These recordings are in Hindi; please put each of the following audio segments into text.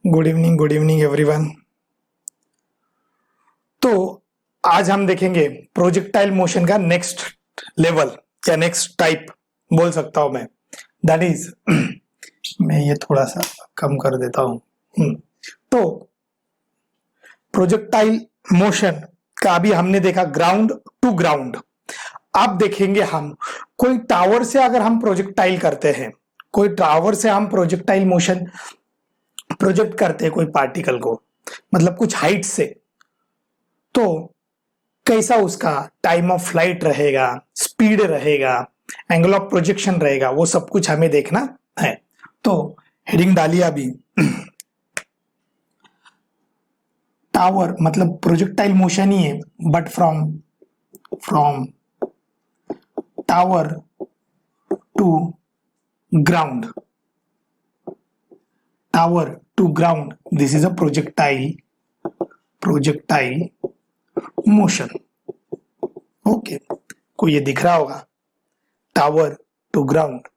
Good evening everyone. तो आज हम देखेंगे प्रोजेक्टाइल मोशन का नेक्स्ट लेवल या नेक्स्ट टाइप बोल सकता हूं मैं, दैट इज मैं ये थोड़ा सा कम कर देता हूं। तो प्रोजेक्टाइल मोशन का अभी हमने देखा ग्राउंड टू ग्राउंड। अब देखेंगे हम कोई टावर से अगर हम प्रोजेक्टाइल करते हैं, कोई टावर से हम प्रोजेक्टाइल मोशन प्रोजेक्ट करते हैं कोई पार्टिकल को, मतलब कुछ हाइट से, तो कैसा उसका टाइम ऑफ फ्लाइट रहेगा, स्पीड रहेगा, एंगल ऑफ प्रोजेक्शन रहेगा, वो सब कुछ हमें देखना है। तो हेडिंग डालिए अभी टावर मतलब प्रोजेक्टाइल मोशन ही है, but from tower to ground, tower to ground, this is a projectile motion. Okay, को ये दिख रहा होगा, tower to ground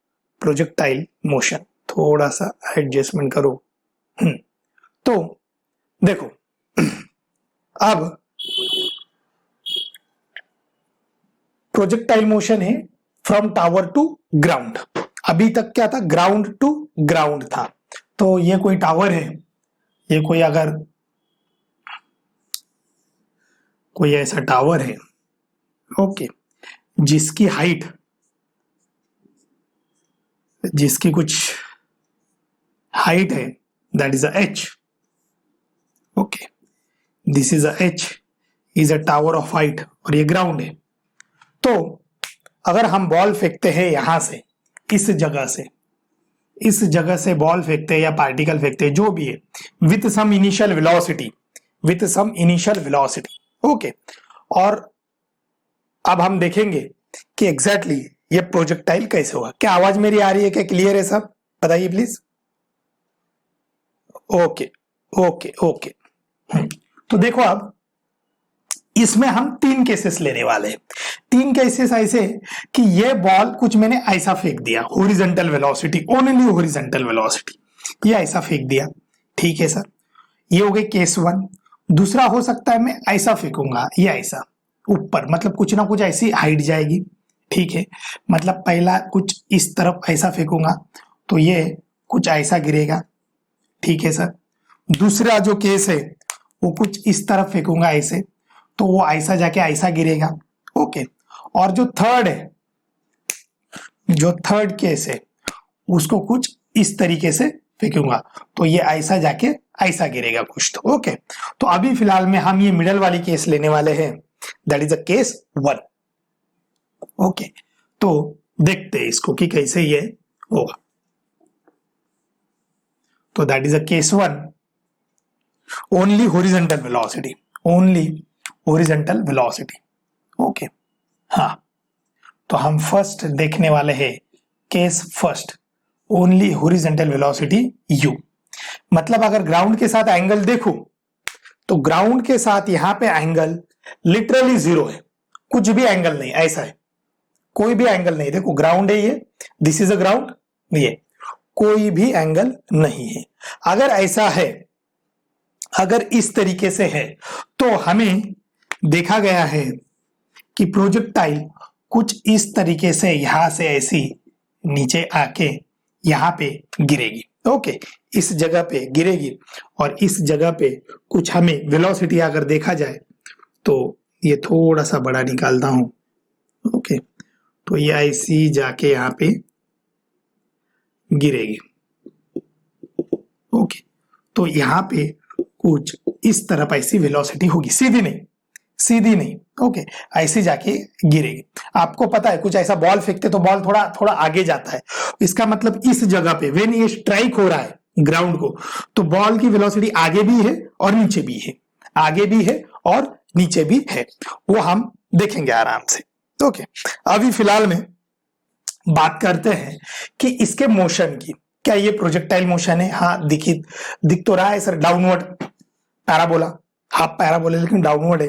projectile motion. थोड़ा सा एडजस्टमेंट करो। तो देखो अब प्रोजेक्टाइल मोशन है फ्रॉम टावर टू ग्राउंड। अभी तक क्या था, ग्राउंड टू ग्राउंड था। तो ये कोई टावर है, ये कोई अगर कोई ऐसा टावर है, ओके, जिसकी हाइट, जिसकी कुछ हाइट है, that is a H. Okay, this is a H, is a tower of height, और ये ग्राउंड है। तो अगर हम बॉल फेंकते हैं यहां से, इस जगह से बॉल फेंकते हैं या पार्टिकल फेंकते हैं, जो भी है, with some initial velocity, okay. और अब हम देखेंगे कि एग्जैक्टली ये प्रोजेक्टाइल कैसे होगा। क्या आवाज मेरी आ रही है, क्या क्लियर है सब? बताइए प्लीज। Okay okay okay. तो देखो अब इसमें हम 3 केसेस लेने वाले हैं। 3 केसेस ऐसे कि ये बॉल कुछ मैंने ऐसा फेंक दिया, horizontal velocity, only horizontal velocity, ये ऐसा फेंक दिया, ठीक है सर, ये हो गई केस 1। दूसरा हो सकता है मैं ऐसा फेंकूंगा, ये ऐसा ऊपर, मतलब कुछ ना कुछ ऐसी हाइट जाएगी, ठीक है। मतलब पहला कुछ इस तरफ ऐसा फेंकूंगा तो ये कुछ ऐसा गिरेगा, ठीक है सर। दूसरा जो केस है वो कुछ इस तरफ फेंकूंगा ऐसे, तो वो ऐसा जाके ऐसा गिरेगा, ओके। और जो थर्ड केस है, उसको कुछ इस तरीके से फेंकूंगा तो ये ऐसा जाके ऐसा गिरेगा कुछ, तो ओके। तो अभी फिलहाल में हम ये मिडल वाली केस लेने वाले हैं, that is a case 1। Okay, तो देखते हैं इसको कि कैसे ये होगा। तो that is a case 1, only horizontal velocity, okay. हाँ, तो हम फर्स्ट देखने वाले हैं case first, only horizontal velocity u। मतलब अगर ग्राउंड के साथ एंगल देखूं तो ग्राउंड के साथ यहां पे एंगल लिटरली 0 है, कुछ भी एंगल नहीं, ऐसा है, कोई भी एंगल नहीं। देखो ग्राउंड है ये, दिस इज अ ग्राउंड, ये कोई भी एंगल नहीं है। अगर ऐसा है, अगर इस तरीके से है, तो हमें देखा गया है कि प्रोजेक्टाइल कुछ इस तरीके से यहां से ऐसी नीचे आके यहां पे गिरेगी, ओके, इस जगह पे गिरेगी। और इस जगह पे कुछ हमें वेलोसिटी अगर देखा जाए तो ये थोड़ा सा बड़ा निकालता हूं, ओके, तो ये ऐसी जाके यहां पे गिरेगी, ओके। तो यहां पे कुछ इस तरफ ऐसी वेलोसिटी होगी, सीधी नहीं, ओके, ऐसे जाके गिरेगी। आपको पता है कुछ ऐसा बॉल फेंकते तो बॉल थोड़ा थोड़ा आगे जाता है, इसका मतलब इस जगह पे व्हेन ये स्ट्राइक हो रहा है ग्राउंड को, तो बॉल की वेलोसिटी आगे भी है और नीचे भी है, आगे भी है और नीचे भी है, वो हम देखेंगे आराम से, ओके। अभी फिलहाल में बात करते हैं कि इसके मोशन की। क्या ये प्रोजेक्टाइल मोशन है? हाँ, दिख तो रहा है sir, downward parabola, half parabola, लेकिन डाउनवर्ड है,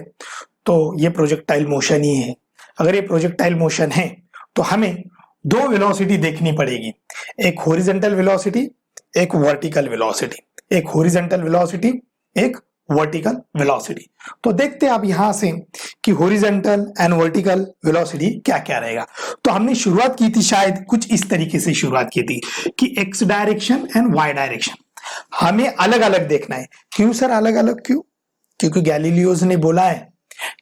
तो ये प्रोजेक्टाइल मोशन ही है। अगर ये प्रोजेक्टाइल मोशन है तो हमें 2 वेलोसिटी देखनी पड़ेगी, एक हॉरिजॉन्टल वेलोसिटी, एक वर्टिकल वेलोसिटी। एक हॉरिजॉन्टल वेलोसिटी, एक वर्टिकल वेलोसिटी। तो देखते हैं अब यहां से कि हॉरिजॉन्टल एंड वर्टिकल वेलोसिटी क्या क्या रहेगा। तो हमने शुरुआत की थी शायद कुछ इस तरीके से शुरुआत की थी कि x direction and y direction हमें अलग अलग देखना है। क्यों सर अलग अलग क्यों? क्योंकि गैलीलियोस ने बोला है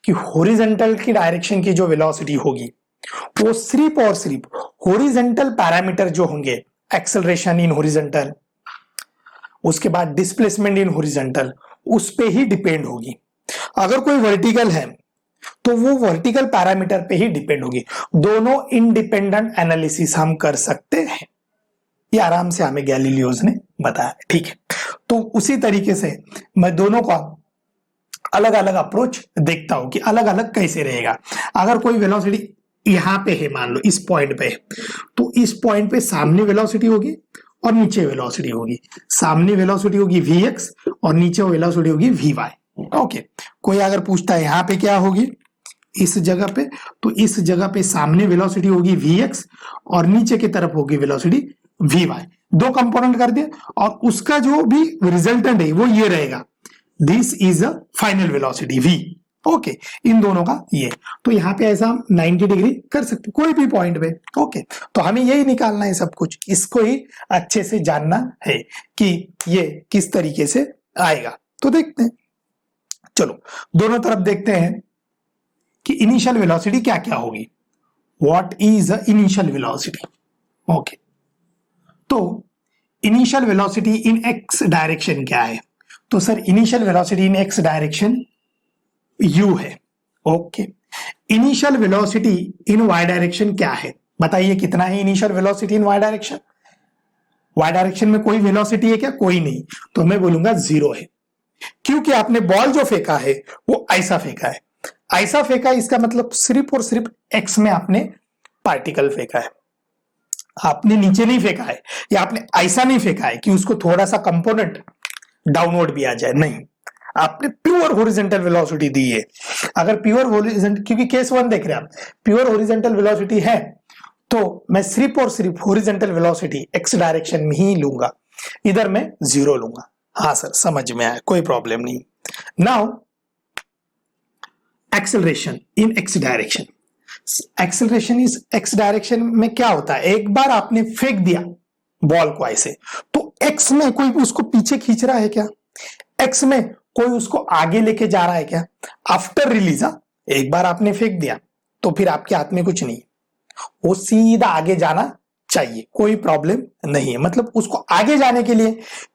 कि हॉरिजॉन्टल की डायरेक्शन की जो वेलोसिटी होगी वो सिर्फ और सिर्फ हॉरिजॉन्टल पैरामीटर जो होंगे, एक्सेलरेशन इन हॉरिजॉन्टल, उसके बाद डिस्प्लेसमेंट इन हॉरिजॉन्टल, उस पे ही डिपेंड होगी। अगर कोई वर्टिकल है तो वो वर्टिकल पैरामीटर पे ही डिपेंड होगी। दोनों इंडिपेंडेंट एनालिसिस हम कर सकते हैं, ये आराम से हमें गैलीलियोस ने बताया। ठीक है, तो उसी तरीके से मैं दोनों का अलग अलग अप्रोच देखता हूं कि अलग अलग कैसे रहेगा। अगर कोई वेलोसिटी यहां पे है, मान लो इस पॉइंट पे है, तो इस पॉइंट पे सामने वेलोसिटी होगी और नीचे वेलोसिटी होगी। सामने वेलोसिटी होगी vx और नीचे वेलोसिटी होगी vy। ओके, कोई अगर पूछता है यहां पे क्या होगी इस जगह पे, तो इस जगह पे सामने वेलोसिटी होगी vx और नीचे की तरफ होगी वेलोसिटी vy। दो कंपोनेंट कर दिए और उसका जो भी रिजल्टेंट है वो ये रहेगा, this is a final velocity v। Okay, इन दोनों का ये, तो यहाँ पे ऐसा हम 90 डिग्री कर सकते कोई भी पॉइंट पे। ओके, तो हमें यही निकालना है सब कुछ, इसको ही अच्छे से जानना है कि ये किस तरीके से आएगा। तो देखते हैं, चलो दोनों तरफ देखते हैं कि इनिशियल वेलोसिटी क्या क्या होगी। What is the initial velocity? Okay, तो initial velocity in x direction क्या है? तो sir initial velocity in x direction u है। Okay, initial velocity in y direction क्या है? बताइए कितना है initial velocity in y direction? y direction में कोई वेलोसिटी है क्या? कोई नहीं, तो मैं बोलूंगा 0 है, क्योंकि आपने बॉल जो फेंका है वो ऐसा फेंका है। ऐसा फेंका है इसका मतलब सिर्फ और सिर्फ x में आपने पार्टिकल फेंका है, आपने नीचे नहीं फेंका है, या आपने ऐसा नहीं फेंका है कि उसको थोड़ा सा कंपोनेंट डाउनवर्ड भी आ जाए, नहीं, आपने प्योर हॉरिजॉन्टल वेलोसिटी दी है। अगर प्योर हॉरिजॉन्टल, क्योंकि केस 1 देख रहे हैं आप, प्योर हॉरिजॉन्टल वेलोसिटी है तो मैं सिर्फ और सिर्फ हॉरिजॉन्टल वेलोसिटी एक्स डायरेक्शन में ही लूंगा, इधर मैं 0 लूंगा। हाँ सर समझ में आया, कोई प्रॉब्लम नहीं। Now acceleration in x direction. Acceleration is x direction में क्या होता है, एक बार आपने फेंक दिया बॉल को ऐसे, तो एक्स में कोई उसको पीछे खींच रहा है क्या? एक्स में कोई उसको आगे लेके जा रहा है क्या? आफ्टर रिलीज, एक बार आपने फेंक दिया तो फिर आपके हाथ में कुछ नहीं, वो सीधा आगे जाना चाहिए, कोई प्रॉब्लम नहीं है। मतलब उसको आगे जाने के लिए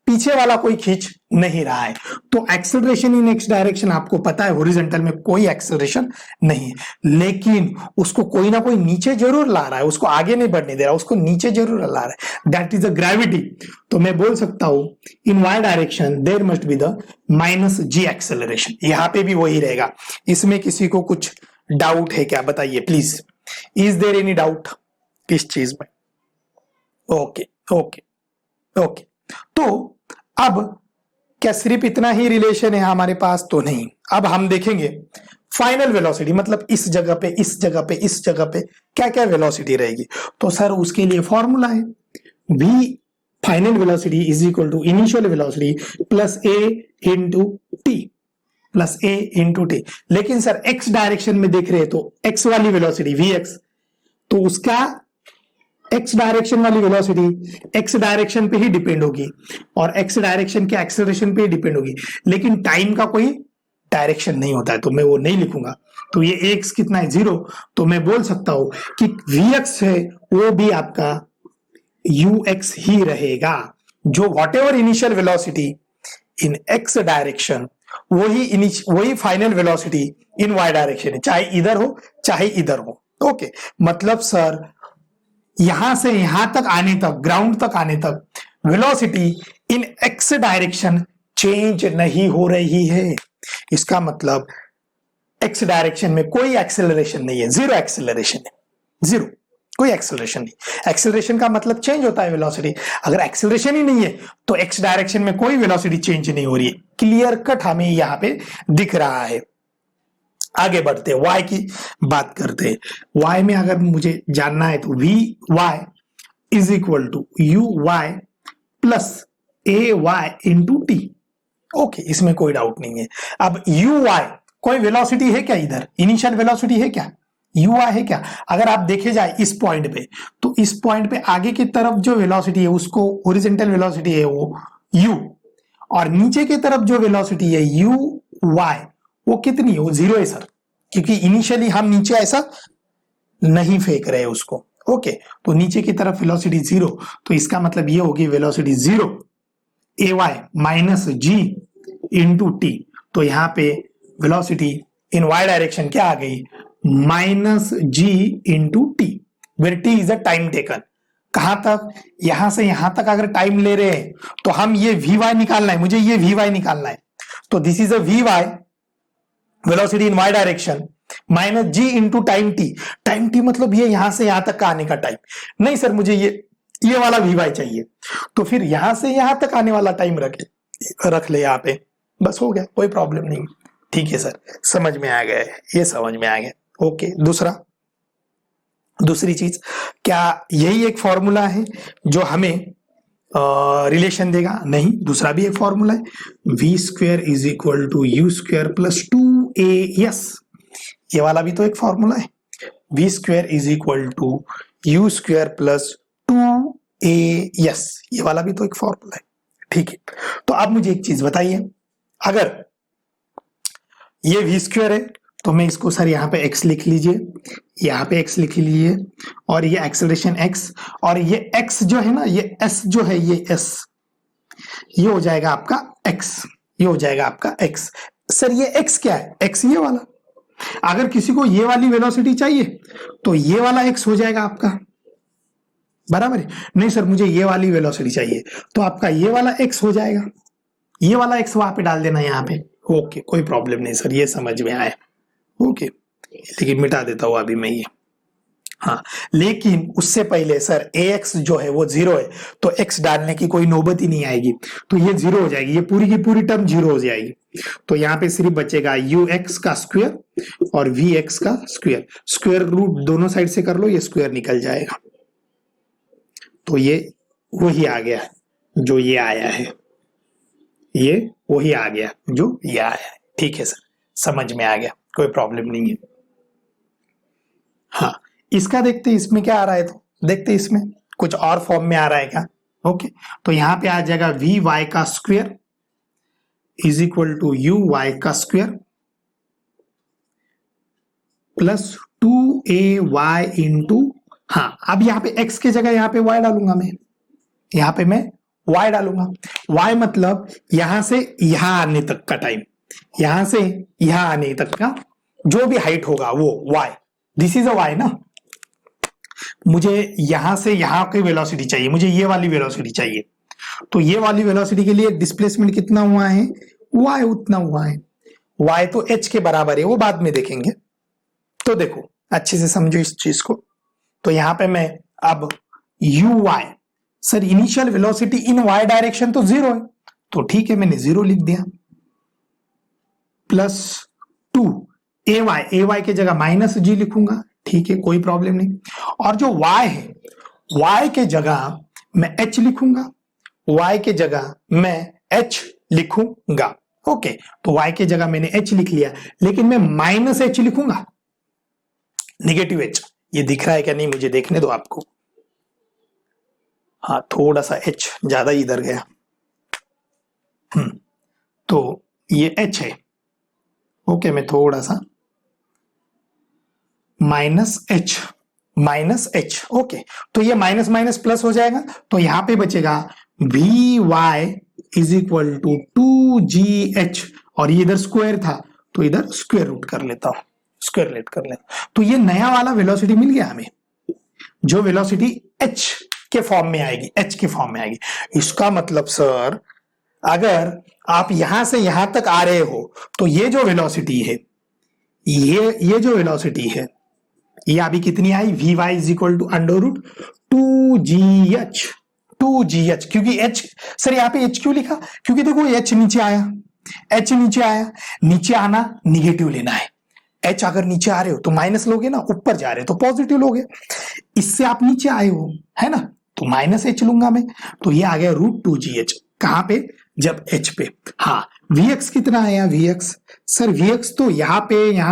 पीछे वाला कोई खींच नहीं रहा है। तो एक्सेलरेशन इन एक्स डायरेक्शन आपको पता है हॉरिजॉन्टल में कोई एक्सेलरेशन नहीं है, लेकिन उसको कोई ना कोई नीचे जरूर ला रहा है, उसको आगे नहीं बढ़ने दे रहा, उसको नीचे जरूर ला रहा है, दैट इज द ग्रेविटी। तो मैं बोल सकता हूं in y direction there must be the minus g acceleration. यहां पे भी वही रहेगा। इसमें किसी को कुछ डाउट है क्या? बताइए please, is there any doubt किस चीज में? ओके ओके ओके, तो अब क्या सिर्फ इतना ही रिलेशन है हमारे पास? तो नहीं, अब हम देखेंगे फाइनल वेलोसिटी, मतलब इस जगह पे, इस जगह पे, इस जगह पे क्या क्या वेलोसिटी रहेगी। तो सर उसके लिए फॉर्मूला है, v final velocity is equal to initial velocity plus a into t, plus a into t. लेकिन सर x डायरेक्शन में देख रहे हैं तो x वाली वेलोसिटी vx, तो उसका x डायरेक्शन वाली वेलोसिटी x डायरेक्शन पे ही डिपेंड होगी और x डायरेक्शन के एक्सेलरेशन पे ही डिपेंड होगी, लेकिन टाइम का कोई डायरेक्शन नहीं होता है, तो मैं वो नहीं लिखूंगा। तो ये x कितना है? 0। तो मैं बोल सकता हूं कि vx है वो भी आपका ux ही रहेगा, जो whatever initial velocity in x direction वही final velocity in y direction है, चाहे इधर हो चाहे इधर हो। ओके, मतलब सर यहां से यहां तक आने तक, ग्राउंड तक आने तक velocity in x direction change नहीं हो रही है। इसका मतलब एक्स डायरेक्शन में कोई एक्सेलरेशन नहीं है, 0 एक्सेलरेशन है, 0, कोई एक्सेलरेशन नहीं। एक्सेलरेशन का मतलब चेंज होता है वेलोसिटी, अगर एक्सेलरेशन ही नहीं है तो एक्स डायरेक्शन में कोई वेलोसिटी चेंज नहीं हो रही है। क्लियर कट हमें यहां पे दिख रहा है। आगे बढ़ते y की बात करते हैं। y में अगर मुझे जानना है तो v y is equal to u y plus a y into t. Okay, इसमें कोई डाउट नहीं है। अब यू वाई कोई वेलोसिटी है क्या, इधर इनिशियल वेलोसिटी है क्या, यू वाई है क्या? अगर आप देखे जाए इस पॉइंट पे, तो इस पॉइंट पे आगे की तरफ जो वेलोसिटी है उसको हॉरिजॉन्टल वेलोसिटी है वो यू, और नीचे की तरफ जो वेलोसिटी है यू वाई वो कितनी है, वो जीरो है सर, क्योंकि इनिशियली हम नीचे ऐसा नहीं फेंक रहे उसको। ओके, तो नीचे की तरफ वेलोसिटी जीरो, तो इसका मतलब ये होगी वेलोसिटी जीरो ए Y minus g into T. तो यहां पे वेलोसिटी इन वाई डायरेक्शन क्या आ गई, minus g into t, where t is a time taken. कहां तक, यहां से यहां तक अगर टाइम ले रहे हैं तो हम ये वी वाई निकालना है, मुझे ये वी वाई निकालना है। तो this is a v y velocity in y direction minus g into time t. Time t मतलब ये यहां से यहां तक का आने का टाइम। नहीं सर, मुझे ये वाला वी वाई चाहिए, तो फिर यहां से यहां तक आने वाला टाइम रख ले यहाँ पे, बस हो गया, कोई प्रॉब्लम नहीं। ठीक है सर, समझ में आ गया, ये समझ में आ गया। ओके, दूसरी चीज, क्या यही एक फॉर्मूला है जो हमें रिलेशन देगा? नहीं, दूसरा भी एक फॉर्मूला है, v square is equal to u square plus 2as। ये वाला भी तो एक फॉर्मूला है, v square is equal to u square plus 2as। ये वाला भी तो एक फॉर्मूला है। ठीक है, तो अब मुझे एक चीज बताइए, अगर ये वी स्क्वेयर है तो मैं इसको सर यहाँ पे x लिख लीजिए, यहाँ पे x लिख लीजिए, और ये एक्सेलरेशन x, और ये x जो है ना, ये s जो है, ये s, ये हो जाएगा आपका x, ये हो जाएगा आपका x। सर ये x क्या है, x ये वाला। अगर किसी को ये वाली वेलोसिटी चाहिए तो ये वाला x हो जाएगा आपका, बराबर है। नहीं सर, मुझे ये वाली वेलोसिटी चाहिए, तो आपका ये वाला x हो जाएगा, ये वाला x वहां पे डाल देना यहाँ पे। ओके, कोई प्रॉब्लम नहीं सर, ये समझ में आया। ओके, लेकिन मिटा देता हूं अभी मैं ये। हाँ, लेकिन उससे पहले सर ax जो है वो जीरो है, तो x डालने की कोई नौबत ही नहीं आएगी, तो ये जीरो हो जाएगी, ये पूरी की पूरी टर्म जीरो हो जाएगी। तो यहाँ पे सिर्फ बचेगा ux का स्क्वायर और vx का स्क्वायर, स्क्वायर रूट दोनों साइड से कर लो, ये स्क्वायर निकल जाएगा। तो ये वही आ गया जो ये आया है, ये वही आ गया जो ये आया है। ठीक है सर, समझ में आ गया, कोई प्रॉब्लम नहीं है। हाँ, इसका देखते इसमें क्या आ रहा है, तो देखते इसमें कुछ और फॉर्म में आ रहा है क्या। ओके, तो यहां पे आ जाएगा वी वाई का square is equal to u y का स्क्वायर प्लस 2ay इंटू, हाँ अब यहाँ पे x की जगह यहाँ पे y डालूंगा मैं, यहाँ पे मैं y डालूंगा। y मतलब यहां से यहां आने तक का टाइम, यहां से यहां आने तक का जो भी हाइट होगा वो y, this is a y ना। मुझे यहां से यहां की वेलोसिटी चाहिए, मुझे ये वाली वेलोसिटी चाहिए, तो ये वाली वेलोसिटी के लिए डिस्प्लेसमेंट कितना हुआ है, y उतना हुआ है। y तो h के बराबर है, वो बाद में देखेंगे। तो देखो अच्छे से समझो इस चीज को, तो यहां पे मैं अब uy, sir initial velocity in y direction तो जीरो है, तो ठीक है मैंने जीरो लिख दिया, प्लस 2ay के जगह माइनस जी लिखूंगा, ठीक है कोई प्रॉब्लम नहीं। और जो y है, y के जगह मैं h लिखूंगा, y के जगह मैं h लिखूंगा। ओके, तो y के जगह मैंने h लिख लिया, लेकिन मैं माइनस h लिखूंगा, नेगेटिव h। ये दिख रहा है क्या, नहीं मुझे देखने दो आपको। हाँ, थोड़ा सा h ज्यादा इधर गया, तो ये h है। ओके, मैं थोड़ा सा माइनस h। ओके, तो ये माइनस माइनस प्लस हो जाएगा, तो यहां पे बचेगा v y is equal to 2gh, और ये इधर स्क्वायर था तो इधर स्क्वायर रूट कर लेता हूं, स्क्वायर लेट कर लेता। तो ये नया वाला वेलोसिटी मिल गया हमें, जो वेलोसिटी h के फॉर्म में आएगी, h के फॉर्म में आएगी। इसका मतलब सर अगर आप यहां से यहां तक आ रहे हो तो ये जो वेलोसिटी है, ये जो वेलोसिटी है, ये अभी कितनी आई, v y is equal to under root 2gh, क्योंकि h, सर यहाँ पे h क्यों लिखा, क्योंकि देखो h नीचे आया, नीचे आना निगेटिव लेना है। h अगर नीचे आ रहे हो तो माइनस लोगे ना, ऊपर जा रहे हो तो पॉजिटिव लोगे, इससे आप नीचे आए हो है ना, तो माइनस h लूंगा मैं, तो ये आ गया रूट 2gh। कहां पे? जब h पे। हाँ, Vx कितना आया? Vx सर Vx तो यहाँ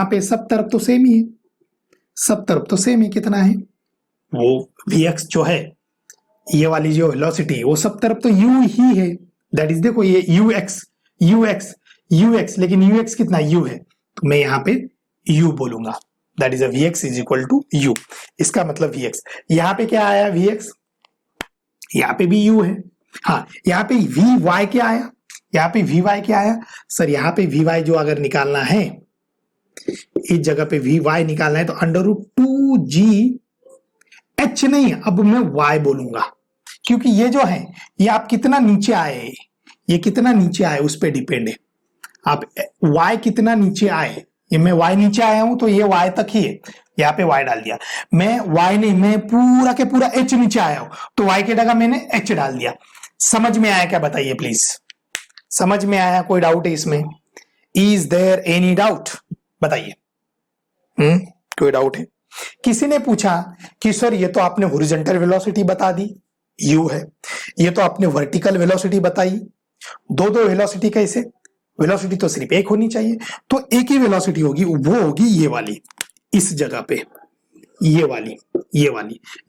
पे सब तरफ तो सेम ही है, सब तरफ तो सेम है। कितना है वो? Vx जो है, ये वाली जो वेलोसिटी, वो सब तरफ तो u ही है। दैट इज, देखो ये ux, लेकिन ux कितना u है, तो मैं यहाँ पे u बोलूंगा। That is Vx is equal to u। इसका मतलब Vx, यहाँ पे क्या आया? Vx, यहाँ पे भी u है। हाँ, यहाँ पे Vy क्या आया? यहाँ पे Vy क्या आया? सर यहाँ पे Vy जो अगर निकालना है, इस जगह पे Vy निकालना है, तो √2g h नहीं, अब मैं y बोलूंगा, क्योंकि ये जो है, ये आप कितना नीचे आए, ये कितना नीचे आए उस पर डिपेंड है। आप y कितना नीचे आए, ये मैं y नीचे आया हूं तो ये y तक ही है, यहाँ पे y डाल दिया। मैं y नहीं, मैं पूरा के पूरा h नीचे आया हूं, तो y की जगह मैंने h डाल दिया। समझ में आया क्या? बताइए प्लीज, समझ में आया? कोई डाउट है इसमें? Is there any doubt? बताइए। कोई डाउट है? किसी ने पूछा कि सर ये तो आपने हॉरिजॉन्टल वेलोसिटी बता दी, u है, ये तो आपने वर्टिकल वेलोसिटी बताई, दो वेलोसिटी कैसे? वेलोसिटी तो सिर्फ एक होनी चाहिए, तो एक ही वेलोसिटी होगी, वो होगी ये वाली, इस जगह पे ये वाली,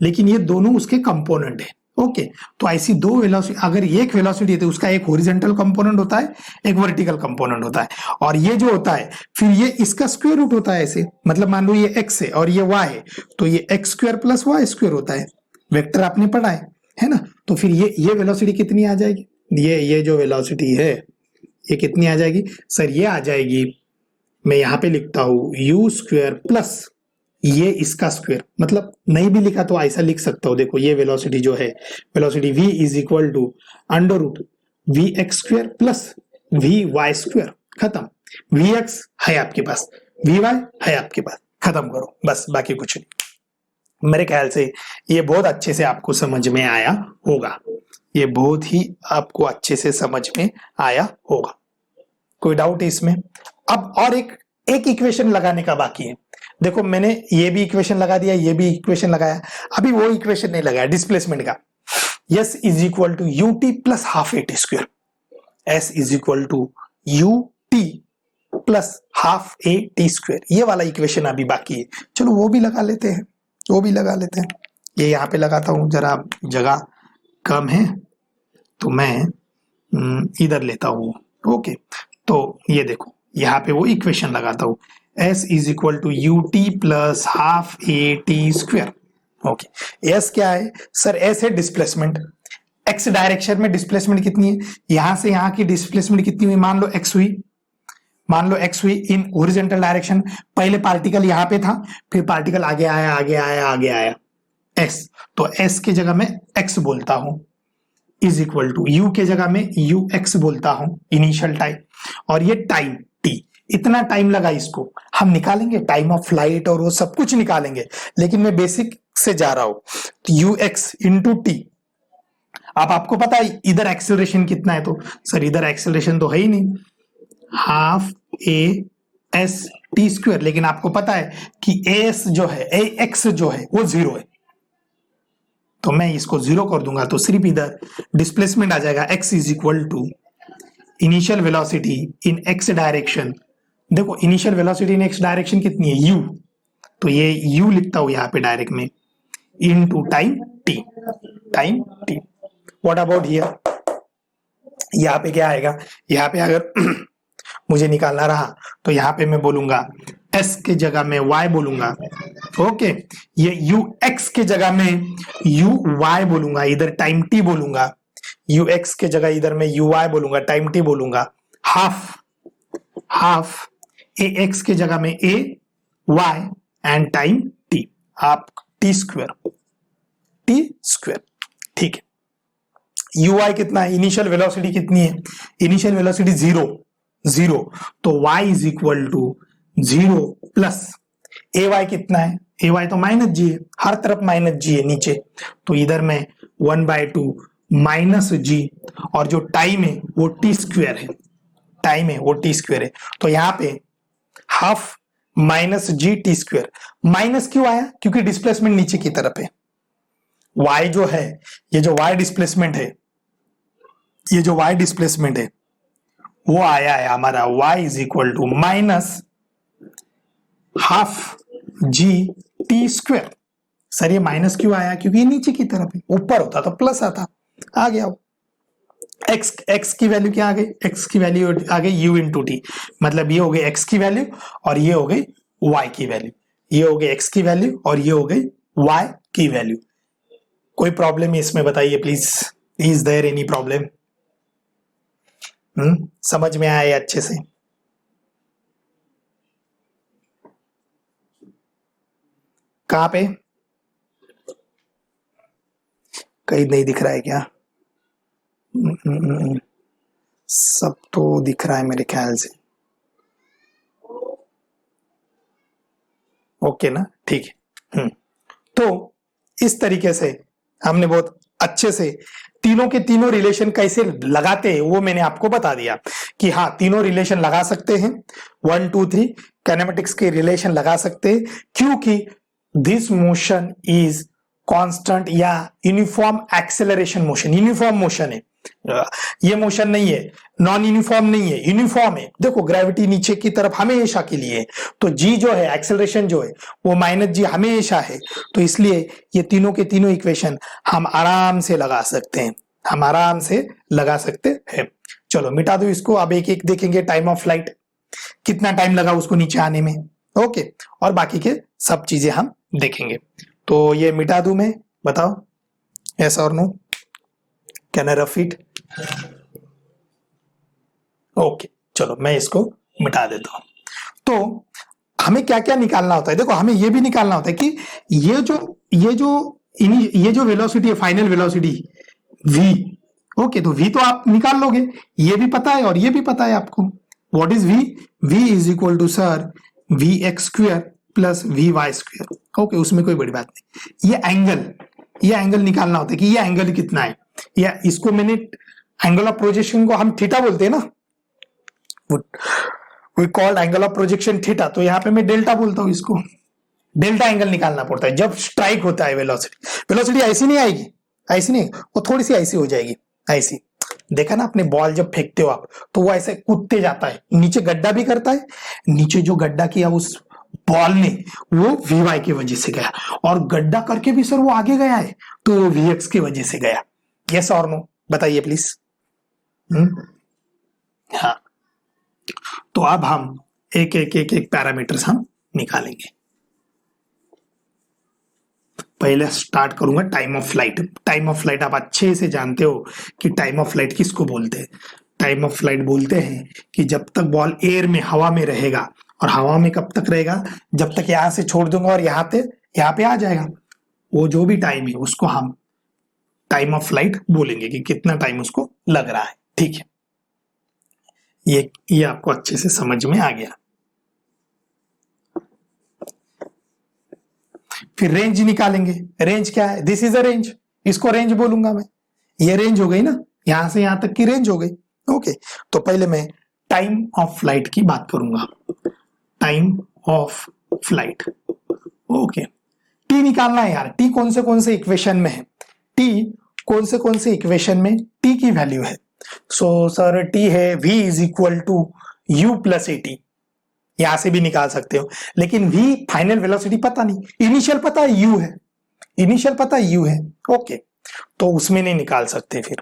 लेकिन ये दोनों उसके कंपोनेंट है। ओके, तो ऐसी दो वेलोसिटी, अगर एक वेलोसिटी है तो उसका एक हॉरिजॉन्टल कंपोनेंट होता है, एक वर्टिकल कंपोनेंट होता है, और ये जो होता है फिर ये इसका स्क्वायर रूट होता है ऐसे। मतलब मान लो ये x है और ये y है, तो ये x² + y² होता है। वेक्टर आपने पढ़ा है ना? तो फिर ये वेलोसिटी कितनी आ जाएगी? ये जो वेलोसिटी है, ये कितनी आ जाएगी? सर ये आ जाएगी, मैं यहाँ पे लिखता हूँ u² प्लस ये इसका स्क्वायर। मतलब नहीं भी लिखा तो ऐसा लिख सकता हूँ, देखो ये वेलोसिटी जो है, velocity v is equal to √vx² plus vy²। खत्म। vx है आपके पास, vy है आपके पास, खत्म करो बस, बाकी कुछ नहीं। मेरे ख्याल से ये बहुत अच्छे से आपको समझ में आया होगा, ये बहुत ही आपको अच्छे से समझ में आया होगा। कोई डाउट है इसमें? अब और एक इक्वेशन लगाने का बाकी है। देखो मैंने ये भी इक्वेशन लगा दिया, ये भी इक्वेशन लगाया, अभी वो इक्वेशन नहीं लगाया डिस्प्लेसमेंट का। s is equal to ut plus half at²। s is equal to ut plus half at², ये वाला इक्वेशन अभी बाकी है। चलो वो भी लगा लेते हैं, वो भी लगा लेते हैं। ये यहाँ पे लगाता हूं, जरा जगह कम है तो मैं इधर लेता हूं। ओके, तो ये देखो यहाँ पे वो इक्वेशन लगाता हूं, s is equal to ut plus half at²। Okay, s क्या है? सर s है डिस्प्लेसमेंट, x डायरेक्शन में डिस्प्लेसमेंट कितनी है? यहां से यहां की डिस्प्लेसमेंट कितनी हुई? मान लो x हुई, इन हॉरिजॉन्टल डायरेक्शन। पहले पार्टिकल यहां पे था, फिर पार्टिकल आगे आया s, तो s की जगह में x बोलता हूं, इज इक्वल टू u के जगह में ux बोलता हूं, इनिशियल टाइम, और ये टाइम t। इतना टाइम लगा, इसको हम निकालेंगे, टाइम ऑफ फ्लाइट और वो सब कुछ निकालेंगे, लेकिन मैं बेसिक से जा रहा हूं। तो ux इंटू टी। अब आपको पता है इधर एक्सेलरेशन कितना है? तो सर इधर एक्सेलरेशन तो है ही नहीं, हाफ a/s² लेकिन आपको पता है कि as जो है, ax जो है वो 0 है, तो मैं इसको 0 कर दूंगा, तो सिर्फ इधर डिस्प्लेसमेंट आ जाएगा, x is equal to initial velocity in x direction. देखो initial velocity in x direction कितनी है? u, तो ये u लिखता हूं यहाँ पे डायरेक्ट में, into time t। What about here? यहाँ पे क्या आएगा? यहाँ पे अगर मुझे निकालना रहा तो यहाँ पे मैं बोलूंगा s के जगह में y बोलूंगा। ओके, ये ux के जगह में uy बोलूंगा, इधर टाइम t बोलूंगा, ux के जगह इधर में uy बोलूंगा, टाइम t बोलूंगा, हाफ ax के जगह में ay एंड टाइम t, आप t²। ठीक है, uy कितना है? इनिशियल वेलोसिटी कितनी है? इनिशियल वेलोसिटी 0, तो y is equal to 0 plus ay कितना है? ay तो -g है, हर तरफ -g है नीचे, तो इधर में 1/2 -g, और जो टाइम है वो t² है, तो यहाँ पे हाफ -g t²। माइनस क्यों आया? क्योंकि डिस्प्लेसमेंट नीचे की तरफ है। y जो है, ये जो y डिस्प्लेसमेंट है, ये जो y डिस्प्लेसमेंट है वो आया है हमारा y is equal to minus half g t square. Sir ये माइनस क्यों आया? क्योंकि ये नीचे की तरफ है, ऊपर होता तो प्लस आता। आ गया x की वैल्यू क्या आ गई? x की वैल्यू आ गई u इंटू टी, मतलब ये हो गई x की वैल्यू और ये हो गई y की वैल्यू। ये हो गई x की वैल्यू और ये हो गई y की वैल्यू। कोई प्रॉब्लम है इसमें बताइए please, is there any problem? समझ में आया अच्छे से? कहां पे? कहीं नहीं दिख रहा है क्या? सब तो दिख रहा है मेरे ख्याल से। ओके ना, ठीक है। तो इस तरीके से हमने बहुत अच्छे से तीनों के तीनों रिलेशन कैसे लगाते हैं वो मैंने आपको बता दिया कि हाँ तीनों रिलेशन लगा सकते हैं। 1 2 3 काइनेमेटिक्स के रिलेशन लगा सकते हैं क्योंकि दिस मोशन इज कांस्टेंट या uniform acceleration motion. Uniform motion है, ये मोशन नहीं है, नॉन यूनिफॉर्म नहीं है, यूनिफॉर्म है। देखो ग्रेविटी नीचे की तरफ हमेशा के लिए है, तो जी जो है एक्सेलरेशन जो है वो माइनस जी हमेशा है। तो इसलिए ये तीनों के तीनों इक्वेशन हम आराम से लगा सकते हैं, हम आराम से लगा सकते हैं। चलो मिटा दो इसको, अब एक एक देखेंगे। टाइम ऑफ फ्लाइट, कितना टाइम लगा उसको नीचे आने में, ओके, और बाकी के सब चीजें हम देखेंगे। तो ये मिटा दूं मैं, बताओ यस और no, can I rough it? Okay चलो मैं इसको मिटा देता हूं। तो हमें क्या क्या निकालना होता है? देखो हमें ये भी निकालना होता है कि ये जो वेलोसिटी है, फाइनल वेलोसिटी v, ओके, तो v तो आप निकाल लोगे, ये भी पता है और ये भी पता है आपको। What is v? v is equal to sir v x square plus v y square. Okay, उसमें कोई बड़ी बात नहीं। ये एंगल निकालना होता है कि ये एंगल कितना है, या इसको मैंने एंगल ऑफ प्रोजेक्शन को हम थीटा बोलते हैं ना, we called angle of projection theta, तो यहाँ पे मैं डेल्टा बोलता हूँ इसको। डेल्टा एंगल निकालना पड़ता है जब स्ट्राइक होता है वेलोसिटी ऐसी नहीं आएगी, ऐसी नहीं, वो थोड़ी सी ऐसी हो जाएगी, ऐसी। देखा ना अपने बॉल जब फेंकते हो आप तो वो ऐसे कूदते जाता है, नीचे गड्ढा भी करता है, नीचे जो गड्ढा किया उस बॉल ने वो वी की वजह से गया, और गड्ढा करके भी सर वो आगे गया है तो वो वी एक्स की वजह से गया। यस और नो बताइए प्लीज। हाँ, तो अब हम एक एक एक एक पैरामीटर्स हम निकालेंगे। पहले स्टार्ट करूंगा time of flight. Time of flight आप अच्छे से जानते हो कि टाइम ऑफ फ्लाइट किसको बोलते हैं। टाइम ऑफ फ्लाइट बोलते हैं कि जब तक बॉल एयर में, हवा में रहेगा, और हवा में कब तक रहेगा? जब तक यहां से छोड़ दूंगा और यहाँ पे आ जाएगा, वो जो भी टाइम है उसको हम टाइम ऑफ फ्लाइट बोलेंगे कि कितना टाइम उसको लग रहा है। ठीक है, ये आपको अच्छे से समझ में आ गया। फिर रेंज निकालेंगे। रेंज क्या है? दिस इज अ रेंज, इसको रेंज बोलूंगा मैं। ये रेंज हो गई ना, यहां से यहां तक की रेंज हो गई। ओके, तो पहले मैं टाइम ऑफ फ्लाइट की बात करूंगा। Time of flight, okay. T निकालना है यार। टी कौन से इक्वेशन में है? टी कौन से इक्वेशन में टी की वैल्यू है? सो सर टी है v is equal to u plus a t, यहां से भी निकाल सकते हो, लेकिन v फाइनल वेलोसिटी पता नहीं, इनिशियल पता है u है, इनिशियल पता है u है, ओके, तो उसमें नहीं निकाल सकते। फिर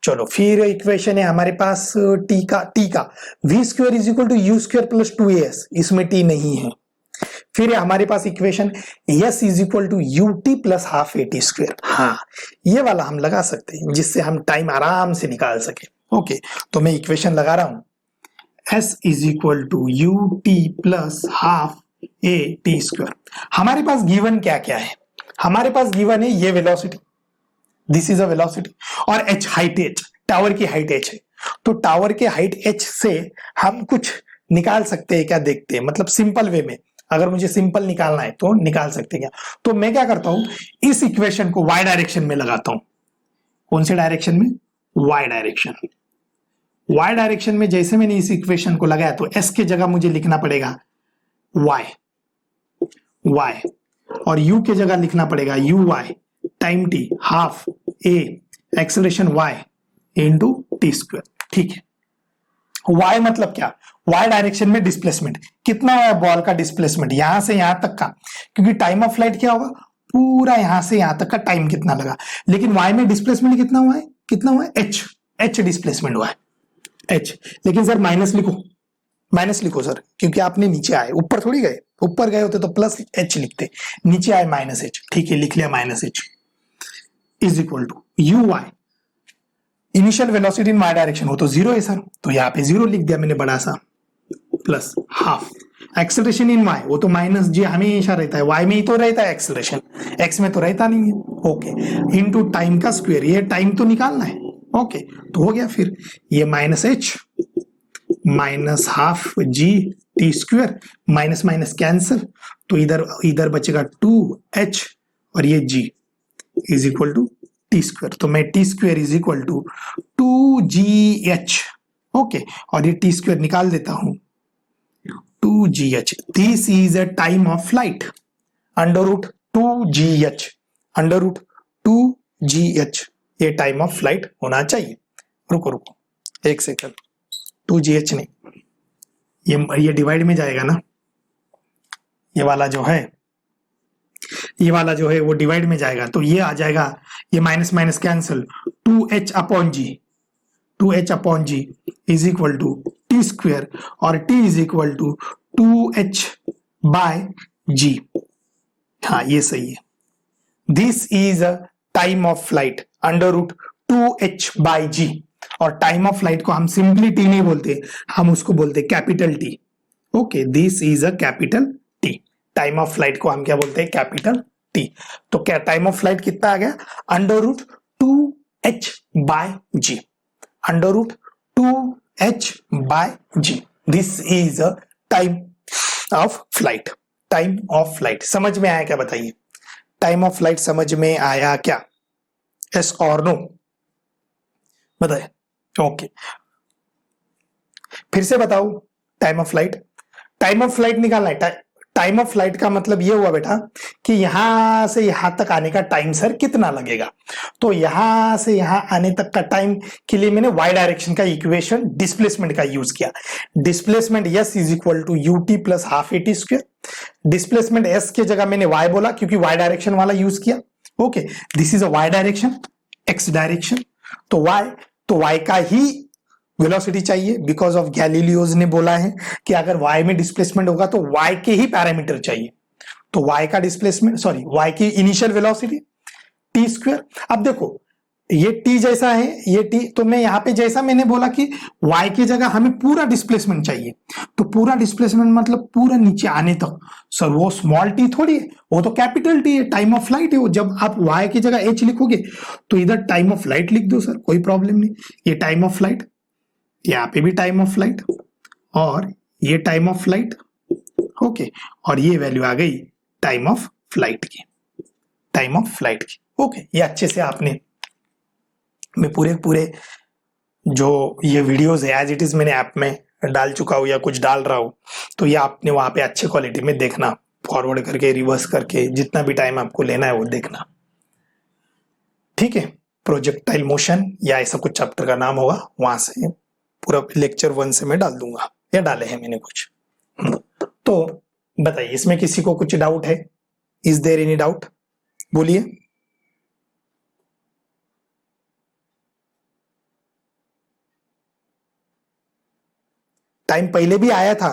चलो, फिर इक्वेशन है हमारे पास t का v square is equal to u square plus 2as, इसमें t नहीं है। फिर हमारे पास equation s is equal to u t plus half a t square. हाँ, ये वाला हम लगा सकते हैं जिससे हम टाइम आराम से निकाल सके। ओके, तो मैं इक्वेशन लगा रहा हूं, s is equal to u t plus half a t square. हमारे पास गिवन क्या क्या है? हमारे पास गिवन है ये velocity, this is a velocity, और h हाइट h, टावर की हाइट h है। तो टावर के हाइट h से हम कुछ निकाल सकते हैं क्या? देखते हैं, मतलब सिंपल वे में, अगर मुझे सिंपल निकालना है तो निकाल सकते हैं क्या? तो मैं क्या करता हूं, इस इक्वेशन को y डायरेक्शन में लगाता हूं। कौन से डायरेक्शन में? y direction. y डायरेक्शन में जैसे मैंने इस इक्वेशन को लगाया तो s के जगह मुझे लिखना पड़ेगा y, और u के जगह लिखना पड़ेगा u y time t half a acceleration y into T square, ठीक है। y मतलब क्या, y डायरेक्शन में डिस्प्लेसमेंट कितना है बॉल का डिस्प्लेसमेंट यहां से यहां तक का, क्योंकि टाइम ऑफ फ्लाइट क्या होगा, पूरा यहां से यहां तक का टाइम कितना लगा, लेकिन y में डिस्प्लेसमेंट कितना हुआ है, कितना हुआ है, h डिस्प्लेसमेंट हुआ है, h। लेकिन सर माइनस लिखो सर, क्योंकि आपने नीचे आए, ऊपर थोड़ी गए, ऊपर गए होते तो प्लस h लिखते, नीचे आए माइनस h, ठीक है, लिख लिया minus h is equal to u y, initial velocity in y direction, वो तो जीरो है सर, तो यहाँ पे जीरो लिख दिया मैंने बड़ा सा, plus half acceleration in y, वो तो माइनस जी हमेशा रहता है, वाई में ही तो रहता है एक्सेलरेशन, एक्स में तो रहता नहीं है, ओके, इनटू टाइम का स्क्वायर, ये टाइम तो निकालना है, ओके, तो हो गया फिर ये minus h minus half g t square, minus minus cancel, तो इधर बचेगा 2h और ये g is equal to t square, तो मैं t square is equal to 2gh, okay, और ये टी स्क्वायर निकाल देता हूं, 2gh, this is a time of flight, under root 2gh, under root 2gh, ये टाइम ऑफ फ्लाइट होना चाहिए। रुको एक सेकंड, 2gh नहीं, ये डिवाइड में जाएगा ना, ये वाला जो है वो डिवाइड में जाएगा, तो ये आ जाएगा, ये minus minus cancel, 2h upon g is equal to t square, और t is equal to 2h by g, हाँ ये सही है, this is a time of flight under root 2h by g, और टाइम ऑफ फ्लाइट को हम सिंपली टी नहीं बोलते, हम उसको बोलते capital T, okay, this is a capital T, time of flight को हम क्या बोलते हैं, कैपिटल टी। तो क्या टाइम ऑफ फ्लाइट कितना आ गया, under root 2h by g, under root 2h by g, this is a time of flight, time of flight. समझ में आया क्या, बताइए, टाइम ऑफ फ्लाइट समझ में आया क्या, यस और नो, बताइए, ओके। फिर से बताओ, टाइम ऑफ फ्लाइट निकालना है, टाइम ऑफ फ्लाइट का मतलब ये हुआ बेटा कि यहां से यहां तक आने का टाइम सर कितना लगेगा, तो यहां से यहां आने तक का टाइम के लिए मैंने y डायरेक्शन का इक्वेशन डिस्प्लेसमेंट का यूज किया, displacement s is equal to ut plus half at square, displacement s के जगह मैंने y बोला क्योंकि y डायरेक्शन वाला यूज किया, okay, this is a y direction, x direction, तो y का ही वेलोसिटी चाहिए, बिकॉज ऑफ गैलीलियोज ने बोला है कि अगर y में डिस्प्लेसमेंट होगा तो y के ही पैरामीटर चाहिए, तो y का डिस्प्लेसमेंट, सॉरी y की इनिशियल वेलोसिटी टी स्क्वायर। अब देखो ये t जैसा है, ये t, तो मैं यहां पे जैसा मैंने बोला कि y की जगह हमें पूरा डिस्प्लेसमेंट चाहिए, तो पूरा डिस्प्लेसमेंट मतलब पूरा नीचे आने तक, सर वो स्मॉल t थोड़ी है, वो तो कैपिटल t है, टाइम ऑफ फ्लाइट है वो, जब आप y की जगह h लिखोगे तो इधर टाइम ऑफ फ्लाइट लिख दो सर, कोई प्रॉब्लम नहीं, ये टाइम ऑफ फ्लाइट, यहाँ पे भी टाइम ऑफ फ्लाइट, और ये टाइम ऑफ फ्लाइट, ओके, और ये वैल्यू आ गई टाइम ऑफ फ्लाइट की, ओके। ये अच्छे से आपने, मैं पूरे जो ये वीडियोस है एज इट इज मैंने ऐप में डाल चुका हूँ या कुछ डाल रहा हूँ, तो ये आपने वहां पे अच्छे क्वालिटी में देखना, फॉरवर्ड करके रिवर्स करके जितना भी टाइम आपको लेना है वो देखना, ठीक है। प्रोजेक्टाइल मोशन या ऐसा कुछ चैप्टर का नाम होगा, वहां से पूरा लेक्चर 1 से मैं डाल दूंगा, या डाले हैं मैंने कुछ, तो बताइए इसमें किसी को कुछ डाउट है, इज देयर एनी डाउट, बोलिए। टाइम पहले भी आया था,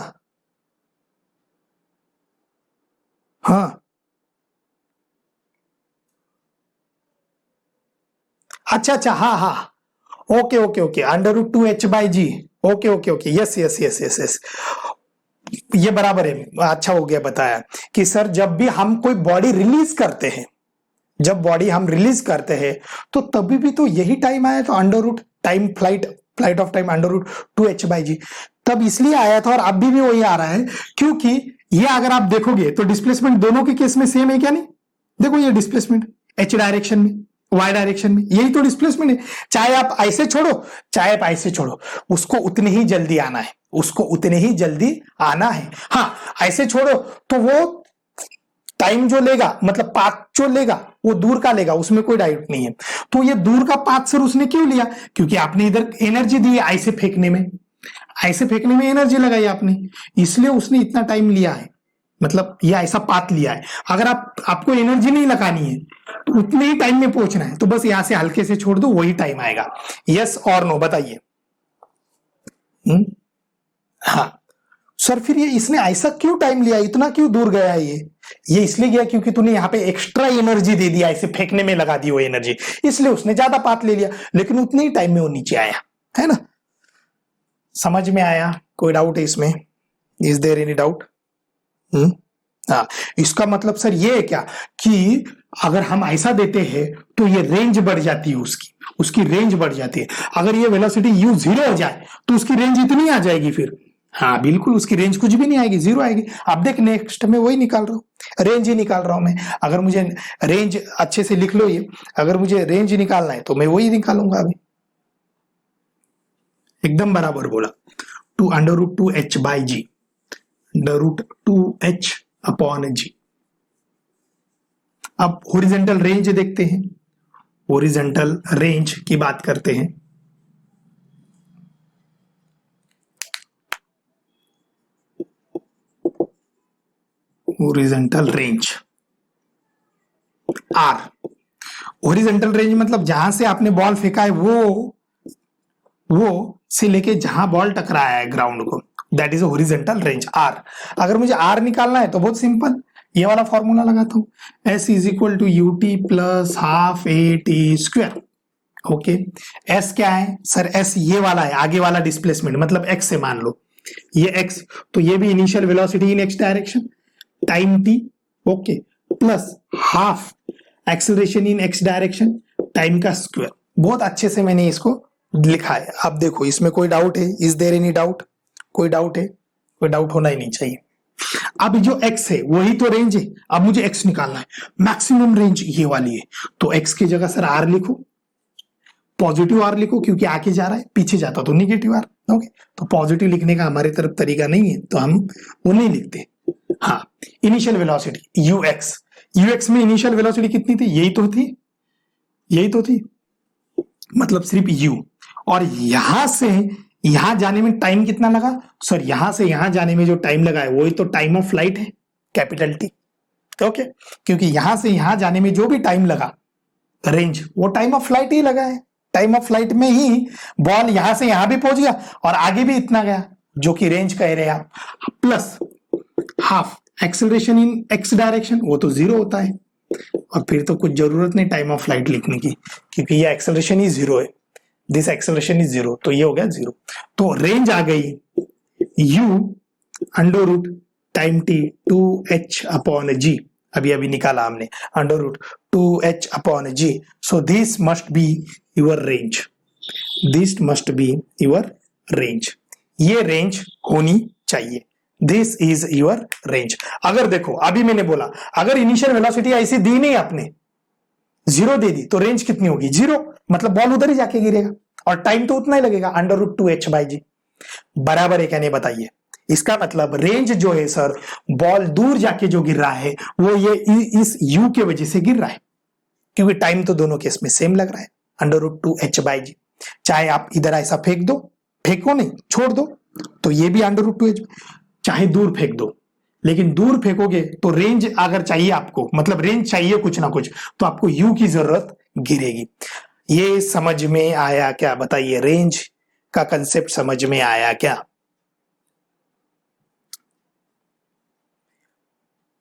हाँ, अच्छा, हाँ, okay, under root 2h by g, okay, yes, ये बराबर है, अच्छा हो गया बताया कि सर जब भी हम कोई बॉडी रिलीज करते हैं, जब बॉडी हम रिलीज करते हैं तो तभी भी तो यही टाइम आया था, under root time flight of time under root 2h by g, तब इसलिए आया था, और अब भी वही आ रहा है, क्योंकि ये अगर आप देखोगे तो डिस्प्लेसमेंट दोनों के केस में सेम है क्या, नहीं, देखो ये डिस्प्लेसमेंट h डायरेक्शन में, y डायरेक्शन में, यही तो डिस्प्लेसमेंट है, चाहे आप ऐसे छोड़ो, उसको उतने ही जल्दी आना है, हाँ, ऐसे छोड़ो तो वो टाइम जो लेगा मतलब पाथ जो लेगा वो दूर का लेगा, उसमें कोई डाउट नहीं है। तो ये दूर का पाथ सर उसने क्यों लिया? क्योंकि आपने इधर एनर्जी दी है ऐसे फेंकने में, ऐसे फेंकने में एनर्जी लगाई आपने, इसलिए उसने इतना टाइम लिया है, मतलब ये ऐसा पाथ लिया है। अगर आपको एनर्जी नहीं लगानी है तो उतने ही टाइम में पहुंचना है, तो बस यहां से हल्के से छोड़ दो, वही टाइम आएगा। यस और नो बताइए। हाँ सर, फिर ये इसने ऐसा क्यों टाइम लिया, इतना क्यों दूर गया है ये इसलिए गया क्योंकि तूने यहाँ पे एक्स्ट्रा एनर्जी दे दिया, ऐसे फेंकने में लगा दी वो एनर्जी, इसलिए उसने ज्यादा पाथ ले लिया, लेकिन उतने ही टाइम में वो नीचे आया, है ना? समझ में आया? कोई डाउट है इसमें? Is there any doubt? हाँ, इसका मतलब सर ये है क्या कि अगर हम ऐसा देते हैं तो ये रेंज बढ़ जाती है, उसकी रेंज बढ़ जाती है। अगर ये वेलोसिटी u 0 हो जाए तो उसकी रेंज इतनी आ जाएगी फिर। हाँ बिल्कुल, उसकी रेंज कुछ भी नहीं आएगी, 0 आएगी। अब देख नेक्स्ट में वही निकाल रहा हूं, रेंज ही निकाल रहा हूं मैं। अगर मुझे रेंज अच्छे से लिख लो ये, अगर मुझे रेंज निकालना है तो मैं वही निकालूंगा अभी। एकदम बराबर बोला, 2 √2h/g, √2h/g। अब हॉरिजॉन्टल रेंज देखते हैं, हॉरिजॉन्टल रेंज की बात करते हैं। Horizontal range R, horizontal range मतलब जहां से आपने बॉल फेंका है वो से लेके जहां बॉल टकराया है ग्राउंड को, that is a horizontal range R। अगर मुझे R निकालना है तो बहुत सिंपल, ये वाला फॉर्मूला लगाता हूं, S = ut + ½ AT²। Okay, S क्या है सर? S ये वाला है, आगे वाला डिस्प्लेसमेंट, मतलब x से मान लो ये x, तो ये भी initial velocity in x direction time t, okay, plus half acceleration in x direction time का स्क्वायर। बहुत अच्छे से मैंने इसको लिखा है। अब देखो इसमें कोई डाउट है? Is there any doubt? कोई डाउट है? कोई डाउट होना ही नहीं चाहिए। अब जो x है वही तो रेंज है, अब मुझे x निकालना है, मैक्सिमम रेंज ये वाली है, तो x की जगह सर r लिखो, पॉजिटिव r लिखो, क्योंकि आगे जा रहा है, पीछे जाता तो निगेटिव r। ओके, तो पॉजिटिव लिखने का हमारी तरफ तरीका नहीं है तो हम वो नहीं लिखते। हाँ, इनिशियल वेलोसिटी ux में इनिशियल वेलोसिटी कितनी थी? यही तो थी, मतलब सिर्फ u। और यहां से यहां जाने में टाइम कितना लगा सर? यहां से यहां जाने में जो टाइम लगा है वही तो टाइम ऑफ फ्लाइट है, कैपिटल T। ओके, क्योंकि यहां से यहां जाने में जो भी टाइम लगा रेंज, वो टाइम ऑफ फ्लाइट ही लगा है। टाइम ऑफ फ्लाइट में ही बॉल यहां से यहां भी पहुंच गया और आगे भी इतना गया, जो कि रेंज कह रहे हैं आप, प्लस हाफ एक्सेलरेशन इन x डायरेक्शन, वो तो 0 होता है। और फिर तो कुछ जरूरत नहीं टाइम ऑफ फ्लाइट लिखने की, क्योंकि ये एक्सेलरेशन ही 0 है, दिस एक्सेलरेशन इज 0, तो ये हो गया 0। तो रेंज आ गई u √ टाइम t 2h/g, अभी निकाला हमने, √ 2h/g। So this must be your range, this must be your range, ये रेंज होनी चाहिए, दिस इज योर रेंज। अगर देखो अभी मैंने बोला, अगर इनिशियल वेलोसिटी ऐसी दी नहीं आपने, 0 दे दी, तो रेंज कितनी होगी? 0, मतलब बॉल उधर ही जाके गिरेगा और टाइम तो उतना ही लगेगा, √ 2h/g। बराबर है क्या नहीं बताइए? इसका मतलब रेंज जो है सर, बॉल दूर जाके जो गिर रहा है वो ये इस u के वजह से गिर रहा है, क्योंकि टाइम तो दोनों केस में सेम लग रहा है, √ 2h/g। चाहे आप इधर ऐसा फेंक दो, फेंको नहीं, छोड़ दो, तो ये भी √ 2h, चाहे दूर फेंक दो, लेकिन दूर फेंकोगे तो रेंज अगर चाहिए आपको, मतलब रेंज चाहिए कुछ ना कुछ, तो आपको u की जरूरत गिरेगी। ये समझ में आया क्या बताइए? रेंज का कंसेप्ट समझ में आया क्या?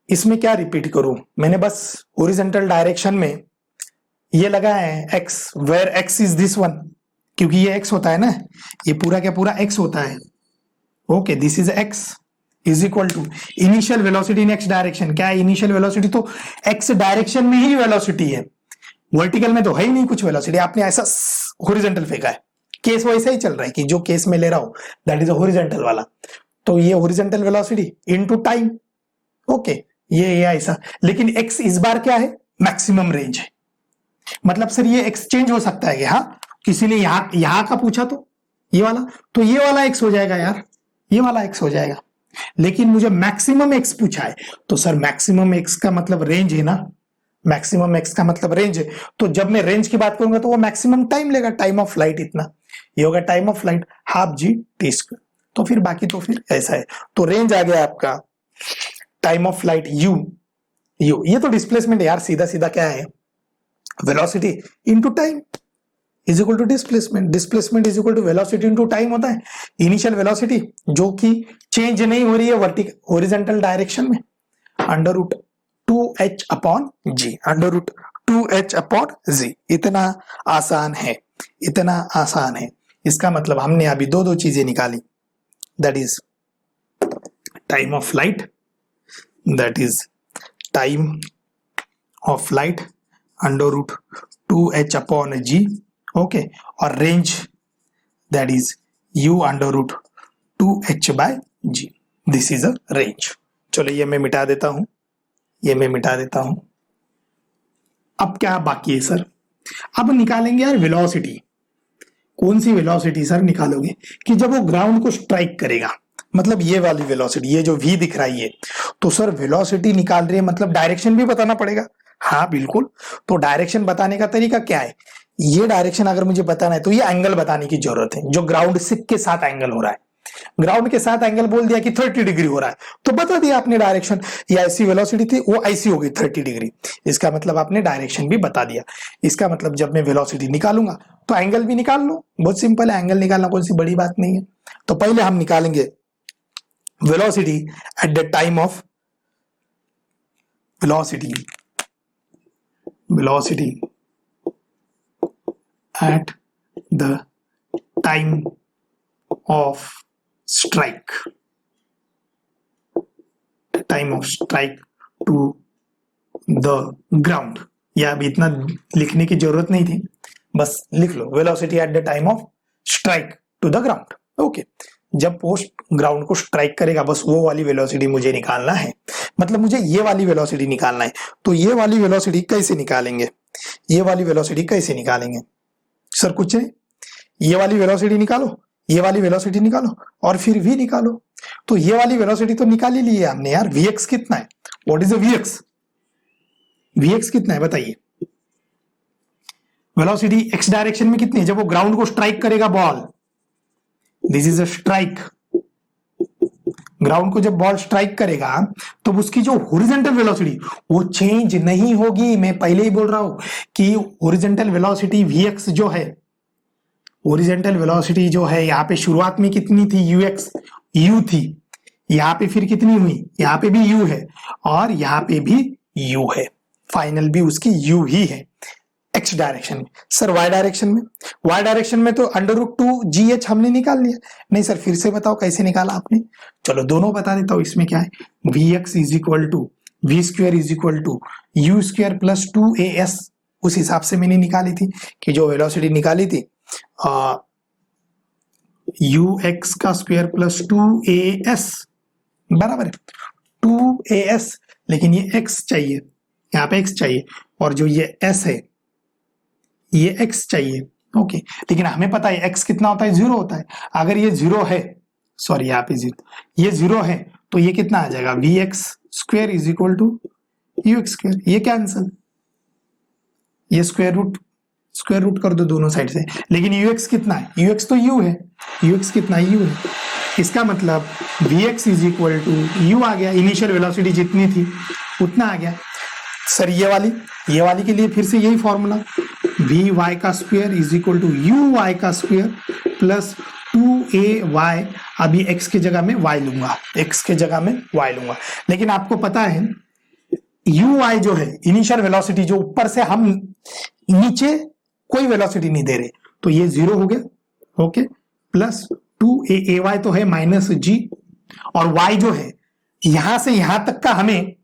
इसमें क्या रिपीट करूं, मैंने बस हॉरिजॉन्टल डायरेक्शन में ये लगाया है x, where x is this one, क्योंकि ये x होता है ना, ये पूरा क्या पूरा x होता है। Okay, this is x is equal to initial velocity in x direction. क्या है इनिशियल वेलोसिटी? तो x डायरेक्शन में ही वेलोसिटी है, वर्टिकल में तो है ही नहीं कुछ वेलोसिटी। आपने ऐसा हॉरिजॉन्टल फेंका है, केस वैसा ही चल रहा है कि जो केस में ले रहा हूं दैट इज अ हॉरिजॉन्टल वाला, तो ये horizontal velocity into time. Okay, ये ऐसा, लेकिन x इस बार क्या है? मैक्सिमम रेंज है, मतलब सर ये एक्सचेंज हो सकता है कि हाँ, किसी ने यहां का पूछा तो ये वाला, तो ये वाला x हो जाएगा यार, ये वाला x हो जाएगा, लेकिन मुझे मैक्सिमम एक्स पूछा है, तो सर मैक्सिमम एक्स का मतलब रेंज है ना, मैक्सिमम एक्स का मतलब रेंज है, तो जब मैं रेंज की बात करूंगा तो वो मैक्सिमम टाइम लेगा, टाइम ऑफ फ्लाइट इतना, ये होगा time of flight half g t square. तो फिर बाकी तो फिर ऐसा है, तो रेंज आ गया आपका टाइम ऑफ फ्लाइट यू, ये तो डिस्प्लेसमेंट यार, सीधा सीधा क्या है, velocity into time is equal to displacement, displacement is equal to velocity into time होता है। इनिशियल वेलोसिटी जो कि चेंज नहीं हो रही है वर्टिकल हॉरिजॉन्टल डायरेक्शन में, अंडर रूट 2h अपॉन जी, अंडर रूट 2h अपॉन जी। इतना आसान है, इतना आसान है। इसका मतलब हमने अभी दो चीजें निकाली, that is time of flight, that is time of flight under root 2h upon g, okay, और range that is u under root 2h by g, this is a range. चलो ये मैं मिटा देता हूं, ये मैं मिटा देता हूं। अब क्या बाकी है सर, अब निकालेंगे यार वेलोसिटी। कौन सी वेलोसिटी सर निकालोगे, कि जब वो ग्राउंड को स्ट्राइक करेगा, मतलब ये वाली वेलोसिटी, ये जो v दिख रही है, तो सर वेलोसिटी निकाल रही है मतलब डायरेक्शन भी बताना पड़ेगा। हाँ बिल्कुल, तो डायरेक्शन बताने का तरीका क्या है, ये डायरेक्शन अगर मुझे बताना है तो ये एंगल बताने की जरूरत है, जो ग्राउंड के साथ एंगल हो रहा है। ग्राउंड के साथ एंगल बोल दिया कि 30 डिग्री हो रहा है, तो बता दिया आपने डायरेक्शन, ये ऐसी वेलोसिटी थी वो ऐसी हो गई 30 डिग्री, इसका मतलब आपने डायरेक्शन भी बता दिया। इसका मतलब जब मैं वेलोसिटी निकालूंगा तो एंगल भी निकाल लो, बहुत सिंपल है, एंगल निकालना कोई सी बड़ी बात नहीं है। तो पहले हम निकालेंगे velocity at the time of velocity at the time of strike, time of strike to the ground। या अभी इतना लिखने की जरूरत नहीं थी, बस लिख लो velocity at the time of strike to the ground. Okay, जब पोस्ट ग्राउंड को स्ट्राइक करेगा बस वो वाली वेलोसिटी मुझे निकालना है, मतलब मुझे ये वाली वेलोसिटी निकालना है। तो ये वाली वेलोसिटी कैसे निकालेंगे, ये वाली वेलोसिटी कैसे निकालेंगे सर, कुछ नहीं, ये वाली वेलोसिटी निकालो, ये वाली वेलोसिटी निकालो और फिर v निकालो। तो ये वाली वेलोसिटी तो निकाल ही ली है हमने यार, vx कितना है, what is a vx, vx कितना है बताइए, वेलोसिटी x डायरेक्शन में कितनी है, जब वो ग्राउंड को स्ट्राइक करेगा ball, this is a strike, ground को जब बॉल स्ट्राइक करेगा तो उसकी जो हॉरिजॉन्टल वेलोसिटी वो चेंज नहीं होगी। मैं पहले ही बोल रहा हूं कि हॉरिजॉन्टल वेलोसिटी vx जो है, हॉरिजॉन्टल वेलोसिटी जो है यहाँ पे शुरुआत में कितनी थी, ux u थी, यहाँ पे फिर कितनी हुई, यहाँ पे भी u है और यहाँ पे भी u है, फाइनल भी उसकी u ही है x डायरेक्शन में। सर y डायरेक्शन में, y डायरेक्शन में तो अंडर रूट 2gh हमने निकाल लिया। नहीं सर फिर से बताओ कैसे निकाला आपने, चलो दोनों बता देता हूं। इसमें क्या है, vx is equal to v square is equal to u square plus 2as, उस हिसाब से मैंने निकाली थी कि जो वेलोसिटी निकाली थी ux का स्क्वायर प्लस 2as बराबर है 2as, लेकिन ये x चाहिए, यहाँ पे x चाहिए, और जो ये s है ये x चाहिए। ओके, लेकिन हमें पता है x कितना होता है, 0 होता है। अगर ये 0 है, सॉरी यहाँ पे 0, ये 0 है तो ये कितना आ जाएगा, vx square is equal to ux square, ये कैंसल, ये स्क्वायर रूट कर दो दोनों साइड से, लेकिन ux कितना है, ux तो u है, ux कितना है, u है। इसका मतलब vx is equal to u आ गया, इनिशियल वेलोसिटी जितनी थी उतना आ गया। सर ये वाली के लिए फिर से यही फॉर्मूला, वी वाई का square is equal to u y का स्क्वायर प्लस 2ay, अभी x की जगह में y लूंगा, x के जगह में y लूंगा। लेकिन आपको पता है uy जो है इनिशियल वेलोसिटी, जो ऊपर से हम नीचे कोई वेलोसिटी नहीं दे रहे, तो ये 0 हो गया। ओके, प्लस 2ay तो है माइनस g, और y जो है यहां से यहां तक का हमें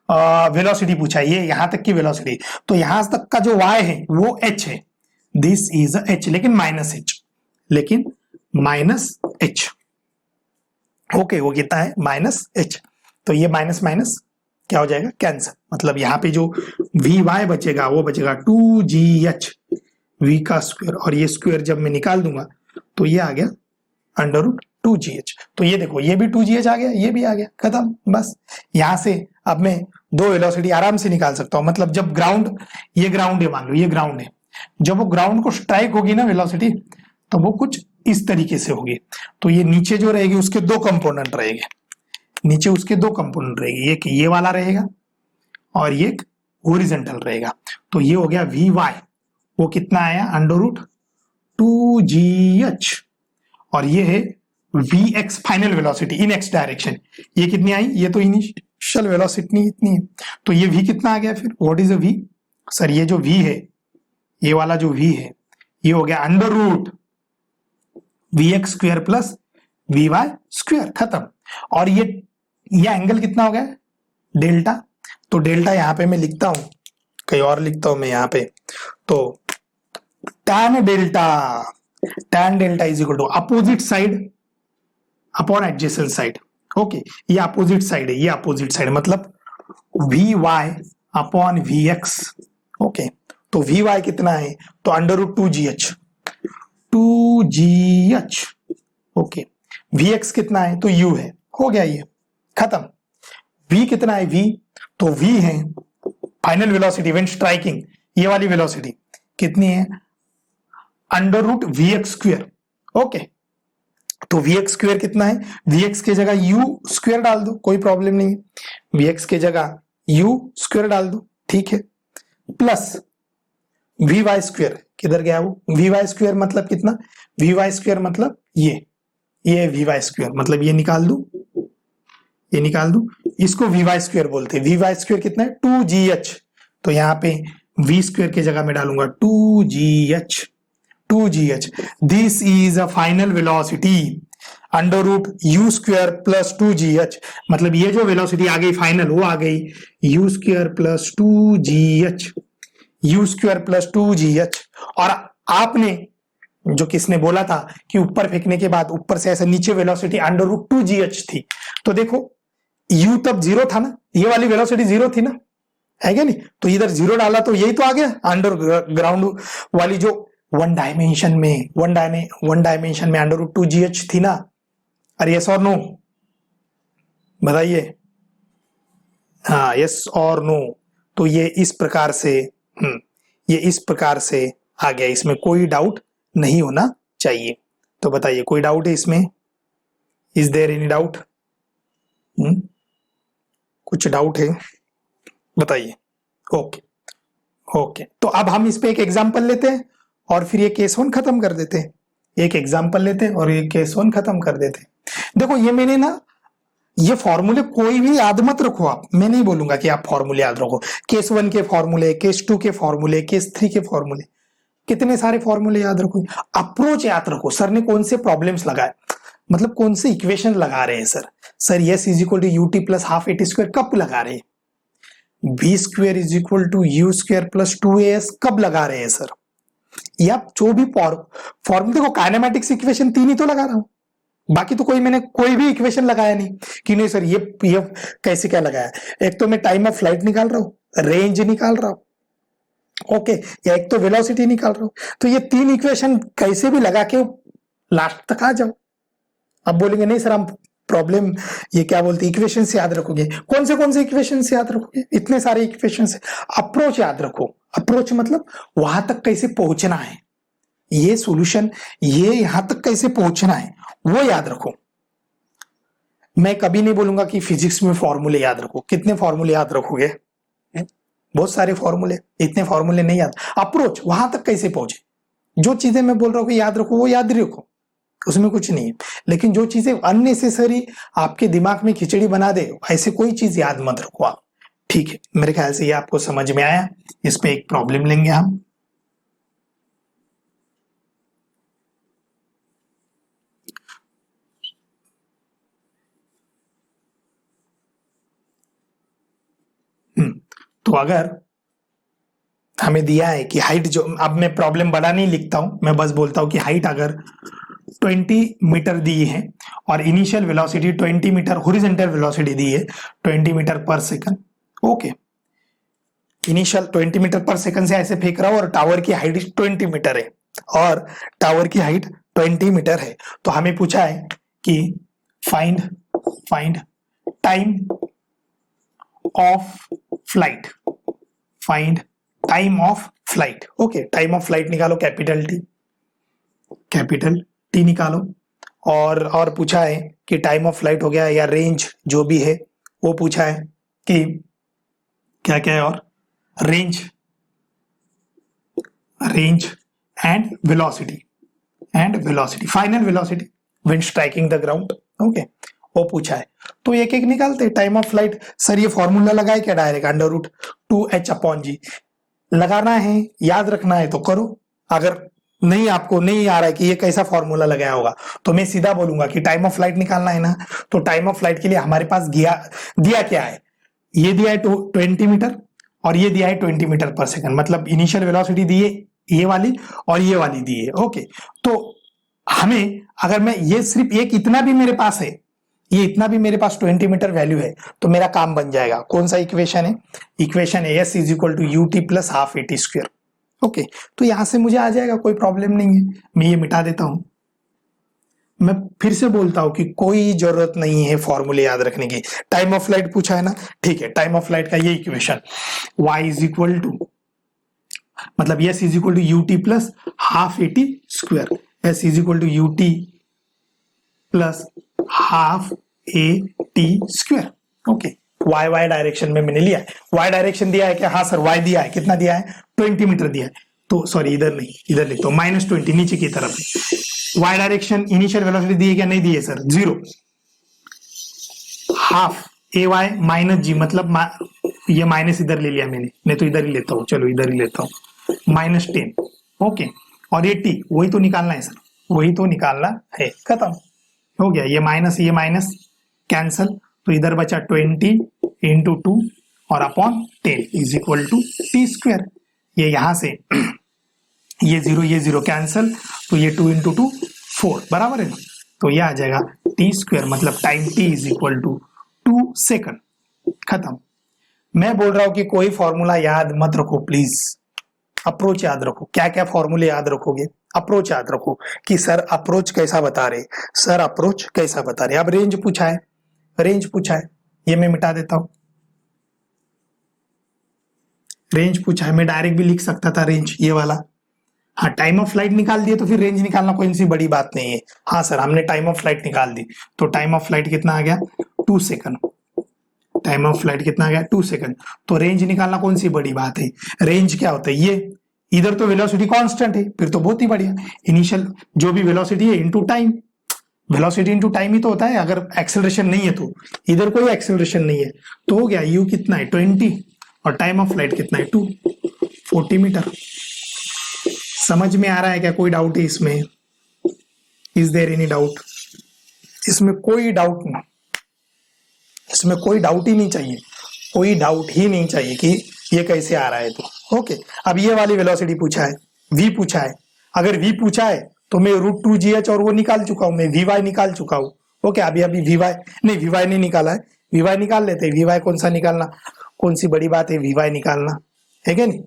वेलोसिटी पूछा है, ये यहां तक की वेलोसिटी, तो यहां तक का जो y है वो h है, दिस इज h, लेकिन माइनस h, लेकिन माइनस h। ओके, वो कितना है, माइनस h, तो ये माइनस माइनस क्या हो जाएगा, कैंसिल। मतलब यहाँ पे जो vy बचेगा वो बचेगा 2gh v का स्क्वायर, और ये स्क्वायर जब मैं निकाल दूंगा तो ये आ गया अंडर रूट 2gh। तो ये देखो, ये भी 2gh आ गया, ये भी आ गया, खत्म। बस यहां से अब मैं दो वेलोसिटी आराम से निकाल सकता हूं। मतलब जब ग्राउंड, ये ग्राउंड है, मान लो ये ग्राउंड है, जब वो ग्राउंड को स्ट्राइक होगी ना वेलोसिटी, तो वो कुछ इस तरीके से होगी। तो ये नीचे जो रहेगी उसके दो कंपोनेंट रहेंगे, नीचे उसके दो कंपोनेंट रहेंगे, एक ये वाला रहेगा और ये एक हॉरिजॉन्टल रहेगा। तो ये हो गया वी वाई, वो कितना आया √2gh, और ये है v x final velocity in x direction. ये कितनी आई, ये तो इनिशियल वेलोसिटी इतनी है, तो ये वी कितना आ गया फिर, what is a v sir, ये जो वी है, ये वाला जो वी है, ये हो गया √vx² प्लस vy², खत्म। और ये एंगल कितना हो गया, डेल्टा। तो डेल्टा यहां पे मैं लिखता हूं, कहीं और लिखता हूं मैं यहां पे, तो tan delta is equal to opposite side upon adjacent side. Okay, ये अपोजिट साइड है, ये अपोजिट साइड, मतलब vy अपॉन vx। ओके, तो vy कितना है, तो √2gh। ओके, vx कितना है, तो u है, हो गया ये, खत्म। v कितना है, v, तो v है फाइनल वेलोसिटी व्हेन स्ट्राइकिंग, ये वाली वेलोसिटी कितनी है, √vx²। ओके, तो vx² कितना है, vx के जगह u² डाल दो, कोई प्रॉब्लम नहीं है, vx के जगह u² डाल दो, ठीक है, प्लस vy², किधर गया वो, vy² मतलब कितना, vy² मतलब ये vy², मतलब ये निकाल दू, ये निकाल दू, इसको vy² बोलते हैं। vy² कितना है, 2gh, तो यहाँ पे v² की जगह में डालूंगा 2gh। This is a final velocity √u² plus 2gh, मतलब ये जो वेलोसिटी आ गई फाइनल, वो आ गई u² plus 2gh, u² plus 2gh। और आपने जो किसने बोला था कि ऊपर फेंकने के बाद ऊपर से ऐसे नीचे वेलोसिटी √2gh थी, तो देखो u तब 0 था ना, ये वाली वेलोसिटी 0 थी ना, है क्या नहीं, तो इधर 0 डाला तो यही तो आ गया अंडर ग्राउंड वाली जो वन डायमेंशन में √2gh थी ना। अरे यस और नो बताइए, हाँ यस और नो। तो ये इस प्रकार से ये इस प्रकार से आ गया, इसमें कोई डाउट नहीं होना चाहिए। तो बताइए, कोई डाउट है इसमें, इज देयर एनी डाउट, कुछ डाउट है बताइए। ओके, तो अब हम इस पे एक एग्जांपल लेते हैं और फिर ये केस 1 खत्म कर देते हैं। एक एग्जांपल लेते हैं और ये केस 1 खत्म कर देते हैं। देखो ये मैंने ना, ये फॉर्मूले कोई भी याद मत रखो आप, मैं नहीं बोलूंगा कि आप फॉर्मूले याद रखो, केस 1 के फॉर्मूले, केस 2 के फॉर्मूले, केस 3 के फॉर्मूले, कितने सारे फॉर्मूले याद रखो, अप्रोच याद रखो। सर ने कौन से प्रॉब्लम्स लगाए, मतलब कौन से इक्वेशन लगा रहे हैं sir yes is equal to ut plus half at² कब लगा रहे हैं, b² is equal to u² plus 2as कब लगा रहे हैं सर, या जो भी फॉर्मूले, देखो काइनेमेटिक्स इक्वेशन 3 ही तो लगा रहा हूं, बाकी तो मैंने कोई भी इक्वेशन लगाया नहीं कि नहीं सर ये कैसे क्या लगाया। एक तो मैं टाइम ऑफ फ्लाइट निकाल रहा हूं, रेंज निकाल रहा हूं, ओके, या एक तो वेलोसिटी निकाल रहा हूं, तो ये 3 इक्वेशन कैसे भी लगा के लास्ट तक आ जाओ। अब बोलेंगे नहीं सर हम प्रॉब्लम, ये क्या बोलते इक्वेशन से याद रखोगे, कौन से इक्वेशन से याद रखोगे, इतने सारे इक्वेशन से। अप्रोच याद रखो, अप्रोच मतलब वहां तक कैसे पहुंचना है, ये सॉल्यूशन, ये यहां तक कैसे पहुंचना है वो याद रखो। मैं कभी नहीं बोलूंगा कि फिजिक्स में फॉर्मूले याद रखो, कितने फॉर्मूले याद रखोगे, बहुत सारे फॉर्मूले, इतने फॉर्मूले नहीं याद। अप्रोच वहां तक कैसे पहुंचे, जो चीजें मैं बोल रहा हूं याद रखो वो याद रखो, उसमें कुछ नहीं है। लेकिन जो चीजें अननेसेसरी आपके दिमाग में खिचड़ी बना दे, ऐसे कोई चीज याद मत रखो आप, ठीक है। मेरे ख्याल से ये आपको समझ में आया। इस पे एक प्रॉब्लम लेंगे हम। तो अगर हमें दिया है कि हाइट, जो अब मैं प्रॉब्लम बड़ा नहीं लिखता हूं, मैं बस बोलता हूं कि हाइट अगर 20 मीटर दी है और initial velocity 20 metre, horizontal velocity दी है 20 metre per second, okay, initial 20 metre per second से ऐसे फेंक रहा हूं और टावर की हाइट 20 मीटर है और टावर की हाइट 20 मीटर है। तो हमें पूछा है कि find time of flight, find time of flight. Okay, time of flight निकालो, कैपिटल टी निकालो। और पूछा है कि टाइम ऑफ फ्लाइट हो गया या रेंज जो भी है वो पूछा है कि क्या क्या है, और range and velocity final velocity when striking the ground. Okay, वो पूछा है। तो एक एक निकालते। टाइम ऑफ फ्लाइट, सर ये फॉर्मूला लगाए क्या डायरेक्ट, √2h/g लगाना है, याद रखना है तो करो। अगर नहीं, आपको नहीं आ रहा है कि ये कैसा फॉर्मूला लगाया होगा, तो मैं सीधा बोलूंगा कि टाइम ऑफ फ्लाइट निकालना है ना, तो टाइम ऑफ फ्लाइट के लिए हमारे पास दिया क्या है, ये दिया है 20 मीटर और ये दिया है 20 मीटर पर सेकंड, मतलब इनिशियल वेलोसिटी दी है ये वाली और ये वाली दी है। ओके, तो हमें अगर मैं ये सिर्फ एक इतना भी मेरे पास है, ये इतना भी मेरे पास 20 मीटर वैल्यू है, तो मेरा काम बन जाएगा। कौन सा इक्वेशन है, इक्वेशन है S = UT + ½ AT²। ओके, तो यहां से मुझे आ जाएगा, कोई प्रॉब्लम नहीं है। मैं ये मिटा देता हूं। मैं फिर से बोलता हूं कि कोई जरूरत नहीं है फॉर्मूले याद रखने की। टाइम ऑफ फ्लाइट पूछा है ना, ठीक है, टाइम ऑफ फ्लाइट का ये इक्वेशन y = मतलब S = UT + ½ AT², S = UT + ½ AT²। Okay, y direction में मैंने लिया है। y डायरेक्शन दिया है क्या, हाँ सर y दिया है, कितना दिया है, 20 मीटर दिया है। तो सॉरी, इधर नहीं, इधर लिखता हूं -20, नीचे की तरफ है। y डायरेक्शन इनिशियल वेलोसिटी दी है क्या, नहीं दी है सर, 0। हाफ AY - g, मतलब ये माइनस इधर ले लिया मैंने, नहीं तो इधर ही लेता हूँ, चलो इधर ही लेता हूँ, -10। ओके, और ये t वही तो निकालना है सर, वही तो निकालना है, खत्म हो गया। ये माइनस कैंसल, तो इधर बचा 20 × 2 और अपॉन 10 = T²। ये यहां से ये 0 कैंसल, तो ये 2 × 2 4, बराबर है ना, तो ये आ जाएगा T², मतलब टाइम t = 2 सेकंड। खत्म। मैं बोल रहा हूं कि कोई फॉर्मूला याद मत रखो प्लीज, अप्रोच याद रखो। क्या क्या फॉर्मूले याद रखोगे, अप्रोच याद रखो कि सर अप्रोच कैसा बता रहे, सर अप्रोच कैसा बता रहे। अब रेंज पूछा है, ये मैं मिटा देता हूं। रेंज पूछा है, मैं डायरेक्ट भी लिख सकता था रेंज, ये वाला। हाँ, टाइम ऑफ फ्लाइट निकाल दिए तो फिर रेंज निकालना कोई सी बड़ी बात नहीं है। हाँ सर, हमने टाइम ऑफ फ्लाइट निकाल दी, तो टाइम ऑफ फ्लाइट कितना आ गया, 2 सेकंड। टाइम ऑफ फ्लाइट कितना आ गया, 2 सेकंड। तो रेंज निकालना कौन सी बड़ी बात है। रेंज क्या होता है, ये इधर तो वेलोसिटी कांस्टेंट है, फिर तो बहुत ही बढ़िया। इनिशियल जो भी वेलोसिटी है into time, velocity into time ही तो होता है। अगर एक्सेलरेशन नहीं है तो इधर कोई एक्सेलरेशन नहीं है, तो हो गया u कितना है 20 और टाइम ऑफ फ्लाइट कितना है 2, 40 मीटर। समझ में आ रहा है क्या, कोई डाउट है इसमें, इज देयर एनी डाउट, इसमें कोई डाउट नहीं, इसमें कोई डाउट ही नहीं चाहिए, कोई डाउट ही नहीं चाहिए कि ये कैसे आ रहा है। तो ओके, अब ये वाली वेलोसिटी पूछा है, v पूछा है। अगर v पूछा है तो मैं √2gh और वो निकाल चुका हूं, मैं vy निकाल चुका हूं। ओके, अभी vy नहीं निकाला है, vy निकाल लेते हैं। vy कौन सा निकालना, कौन सी बड़ी बात है vy निकालना, है क्या नहीं।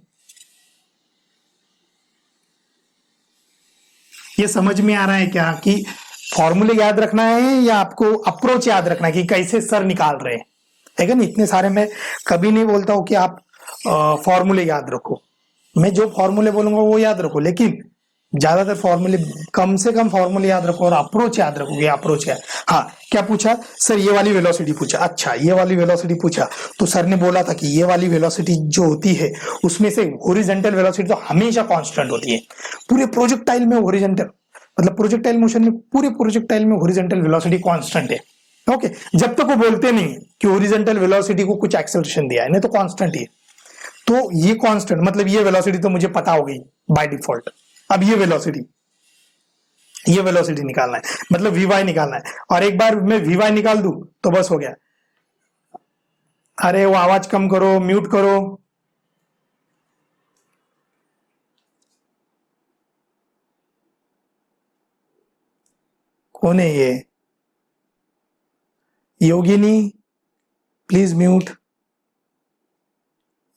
ये समझ में आ रहा है क्या कि फॉर्मूले याद रखना है या आपको अप्रोच याद रखना है कि कैसे सर निकाल रहे हैं, है क्या नहीं। इतने सारे मैं कभी नहीं बोलता हूं कि आप फॉर्मूले याद रखो, मैं जो फॉर्मूले बोलूंगा वो याद रखो, लेकिन ज्यादातर फॉर्मूले, कम से कम फॉर्मूले याद रखो और अप्रोच याद रखोगे। अप्रोच क्या, हाँ क्या पूछा सर, ये वाली वेलोसिटी पूछा। अच्छा, ये वाली वेलोसिटी पूछा तो सर ने बोला था कि ये वाली वेलोसिटी जो होती है उसमें से हॉरिजॉन्टल वेलोसिटी तो हमेशा कांस्टेंट होती है। पूरे प्रोजेक्टाइल में हॉरिजॉन्टल, मतलब प्रोजेक्टाइल मोशन में, पूरे प्रोजेक्टाइल में हॉरिजॉन्टल वेलोसिटी कांस्टेंट है। ओके, जब तक वो बोलते नहीं कि हॉरिजॉन्टल वेलोसिटी को कुछ एक्सेलरेशन दिया है, नहीं तो कांस्टेंट ही। तो ये कांस्टेंट मतलब ये वेलोसिटी तो मुझे पता हो गई बाय डिफॉल्ट। अब ये वेलोसिटी निकालना है, मतलब vy निकालना है। और एक बार मैं vy निकाल दूं तो बस हो गया। अरे वो आवाज कम करो, म्यूट करो। कौन है ये, योगिनी, प्लीज म्यूट,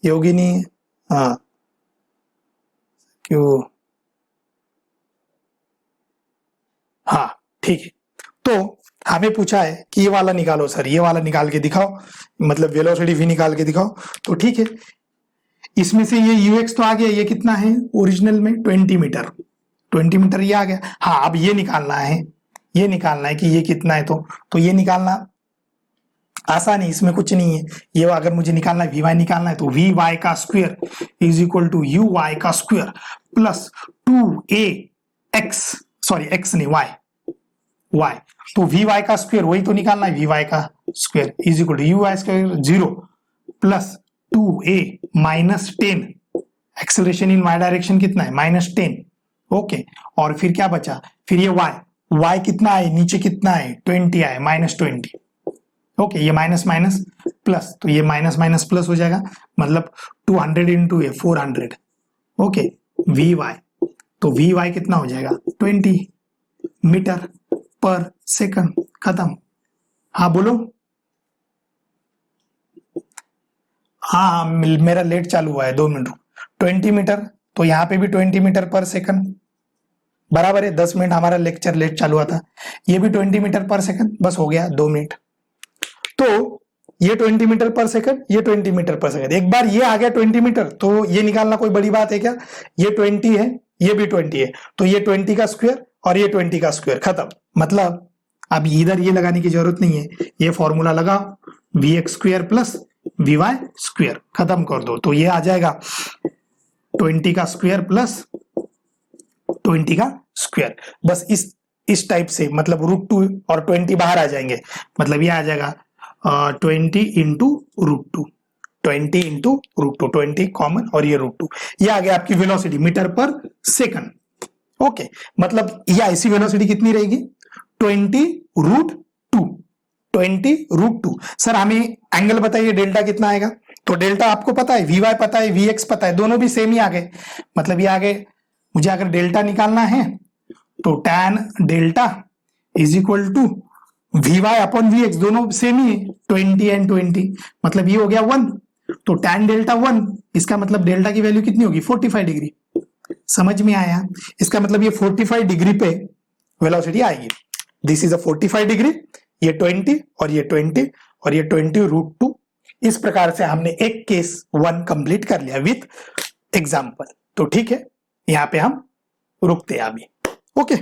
योगिनी। हाँ, क्यों, हाँ ठीक है। तो हमें पूछा है कि ये वाला निकालो सर, ये वाला निकाल के दिखाओ, मतलब वेलोसिटी v निकाल के दिखाओ। तो ठीक है, इसमें से ये ux तो आ गया, ये कितना है ओरिजिनल में 20 मीटर, 20 मीटर ये आ गया। हाँ, अब ये निकालना है, ये निकालना है कि ये कितना है। तो ये निकालना आसान है, इसमें कुछ नहीं है। ये अगर मुझे निकालना है, vy निकालना है, तो vy का square is equal to uy का square plus 2ax, sorry x नहीं y, तो vy का स्क्वायर वही तो निकालना है, vy का square is equal to uy square 0 plus 2a minus 10, acceleration in y direction कितना है -10। ओके, और फिर क्या बचा, फिर ये y कितना है, नीचे कितना है 20 आए, -20। ओके, ये माइनस माइनस प्लस, तो ये माइनस माइनस प्लस हो जाएगा, मतलब 200 into a 400। Okay, v y, तो वी वाई कितना हो जाएगा 20 मीटर पर सेकंड। खत्म। हाँ बोलो। हाँ, मेरा लेट चालू हुआ है, 2 मिनट। 20 मीटर, तो यहाँ पे भी 20 मीटर पर सेकंड बराबर है, 10 मिनट हमारा लेक्चर लेट चालू हुआ था। ये भी 20 मीटर पर सेकंड, बस हो गया 2 मिनट। तो ये 20 मीटर पर सेकंड, ये 20 मीटर पर सेकंड। एक बार ये आ गया 20 मीटर, तो ये निकालना कोई बड़ी बात है क्या, ये 20 है, ये भी 20 है, तो ये 20 का स्क्वायर और ये 20 का स्क्वायर, खत्म। मतलब अब इधर ये लगाने की जरूरत नहीं है, ये फॉर्मूला लगाओ vx square plus vy square, खत्म कर दो, तो ये आ जाएगा 20 का स्क्वायर प्लस 20 का स्क्वायर। बस इस टाइप से, मतलब √2 और 20 बाहर आ जाएंगे, मतलब ये आ जाएगा 20 इंटू √2, 20 इंटू √2, 20 कॉमन और ये √2, ये आ गया आपकी velocity metre per second. Okay, मतलब ये ऐसी वेलोसिटी कितनी रहेगी 20 √2, 20 √2। सर हमें एंगल बताइए डेल्टा कितना आएगा, तो डेल्टा आपको पता है, vy पता है, vx पता है, दोनों भी सेम ही आ गए। मतलब ये आ गए, मुझे अगर डेल्टा निकालना है तो tan delta is equal to vy upon vx, दोनों सेम ही है, 20 एंड 20, मतलब ये हो गया 1, तो tan डेल्टा 1, इसका मतलब डेल्टा की वैल्यू कितनी होगी 45 डिग्री। समझ में आया, इसका मतलब ये 45 डिग्री पे वेलोसिटी आएगी। दिस इज अ 45 डिग्री, ये 20 और ये 20 और ये 20 √2। इस प्रकार से हमने एक केस 1 कंप्लीट कर लिया विथ एग्जाम्पल। तो ठीक है, यहां पे हम रुकते हैं अभी। ओके।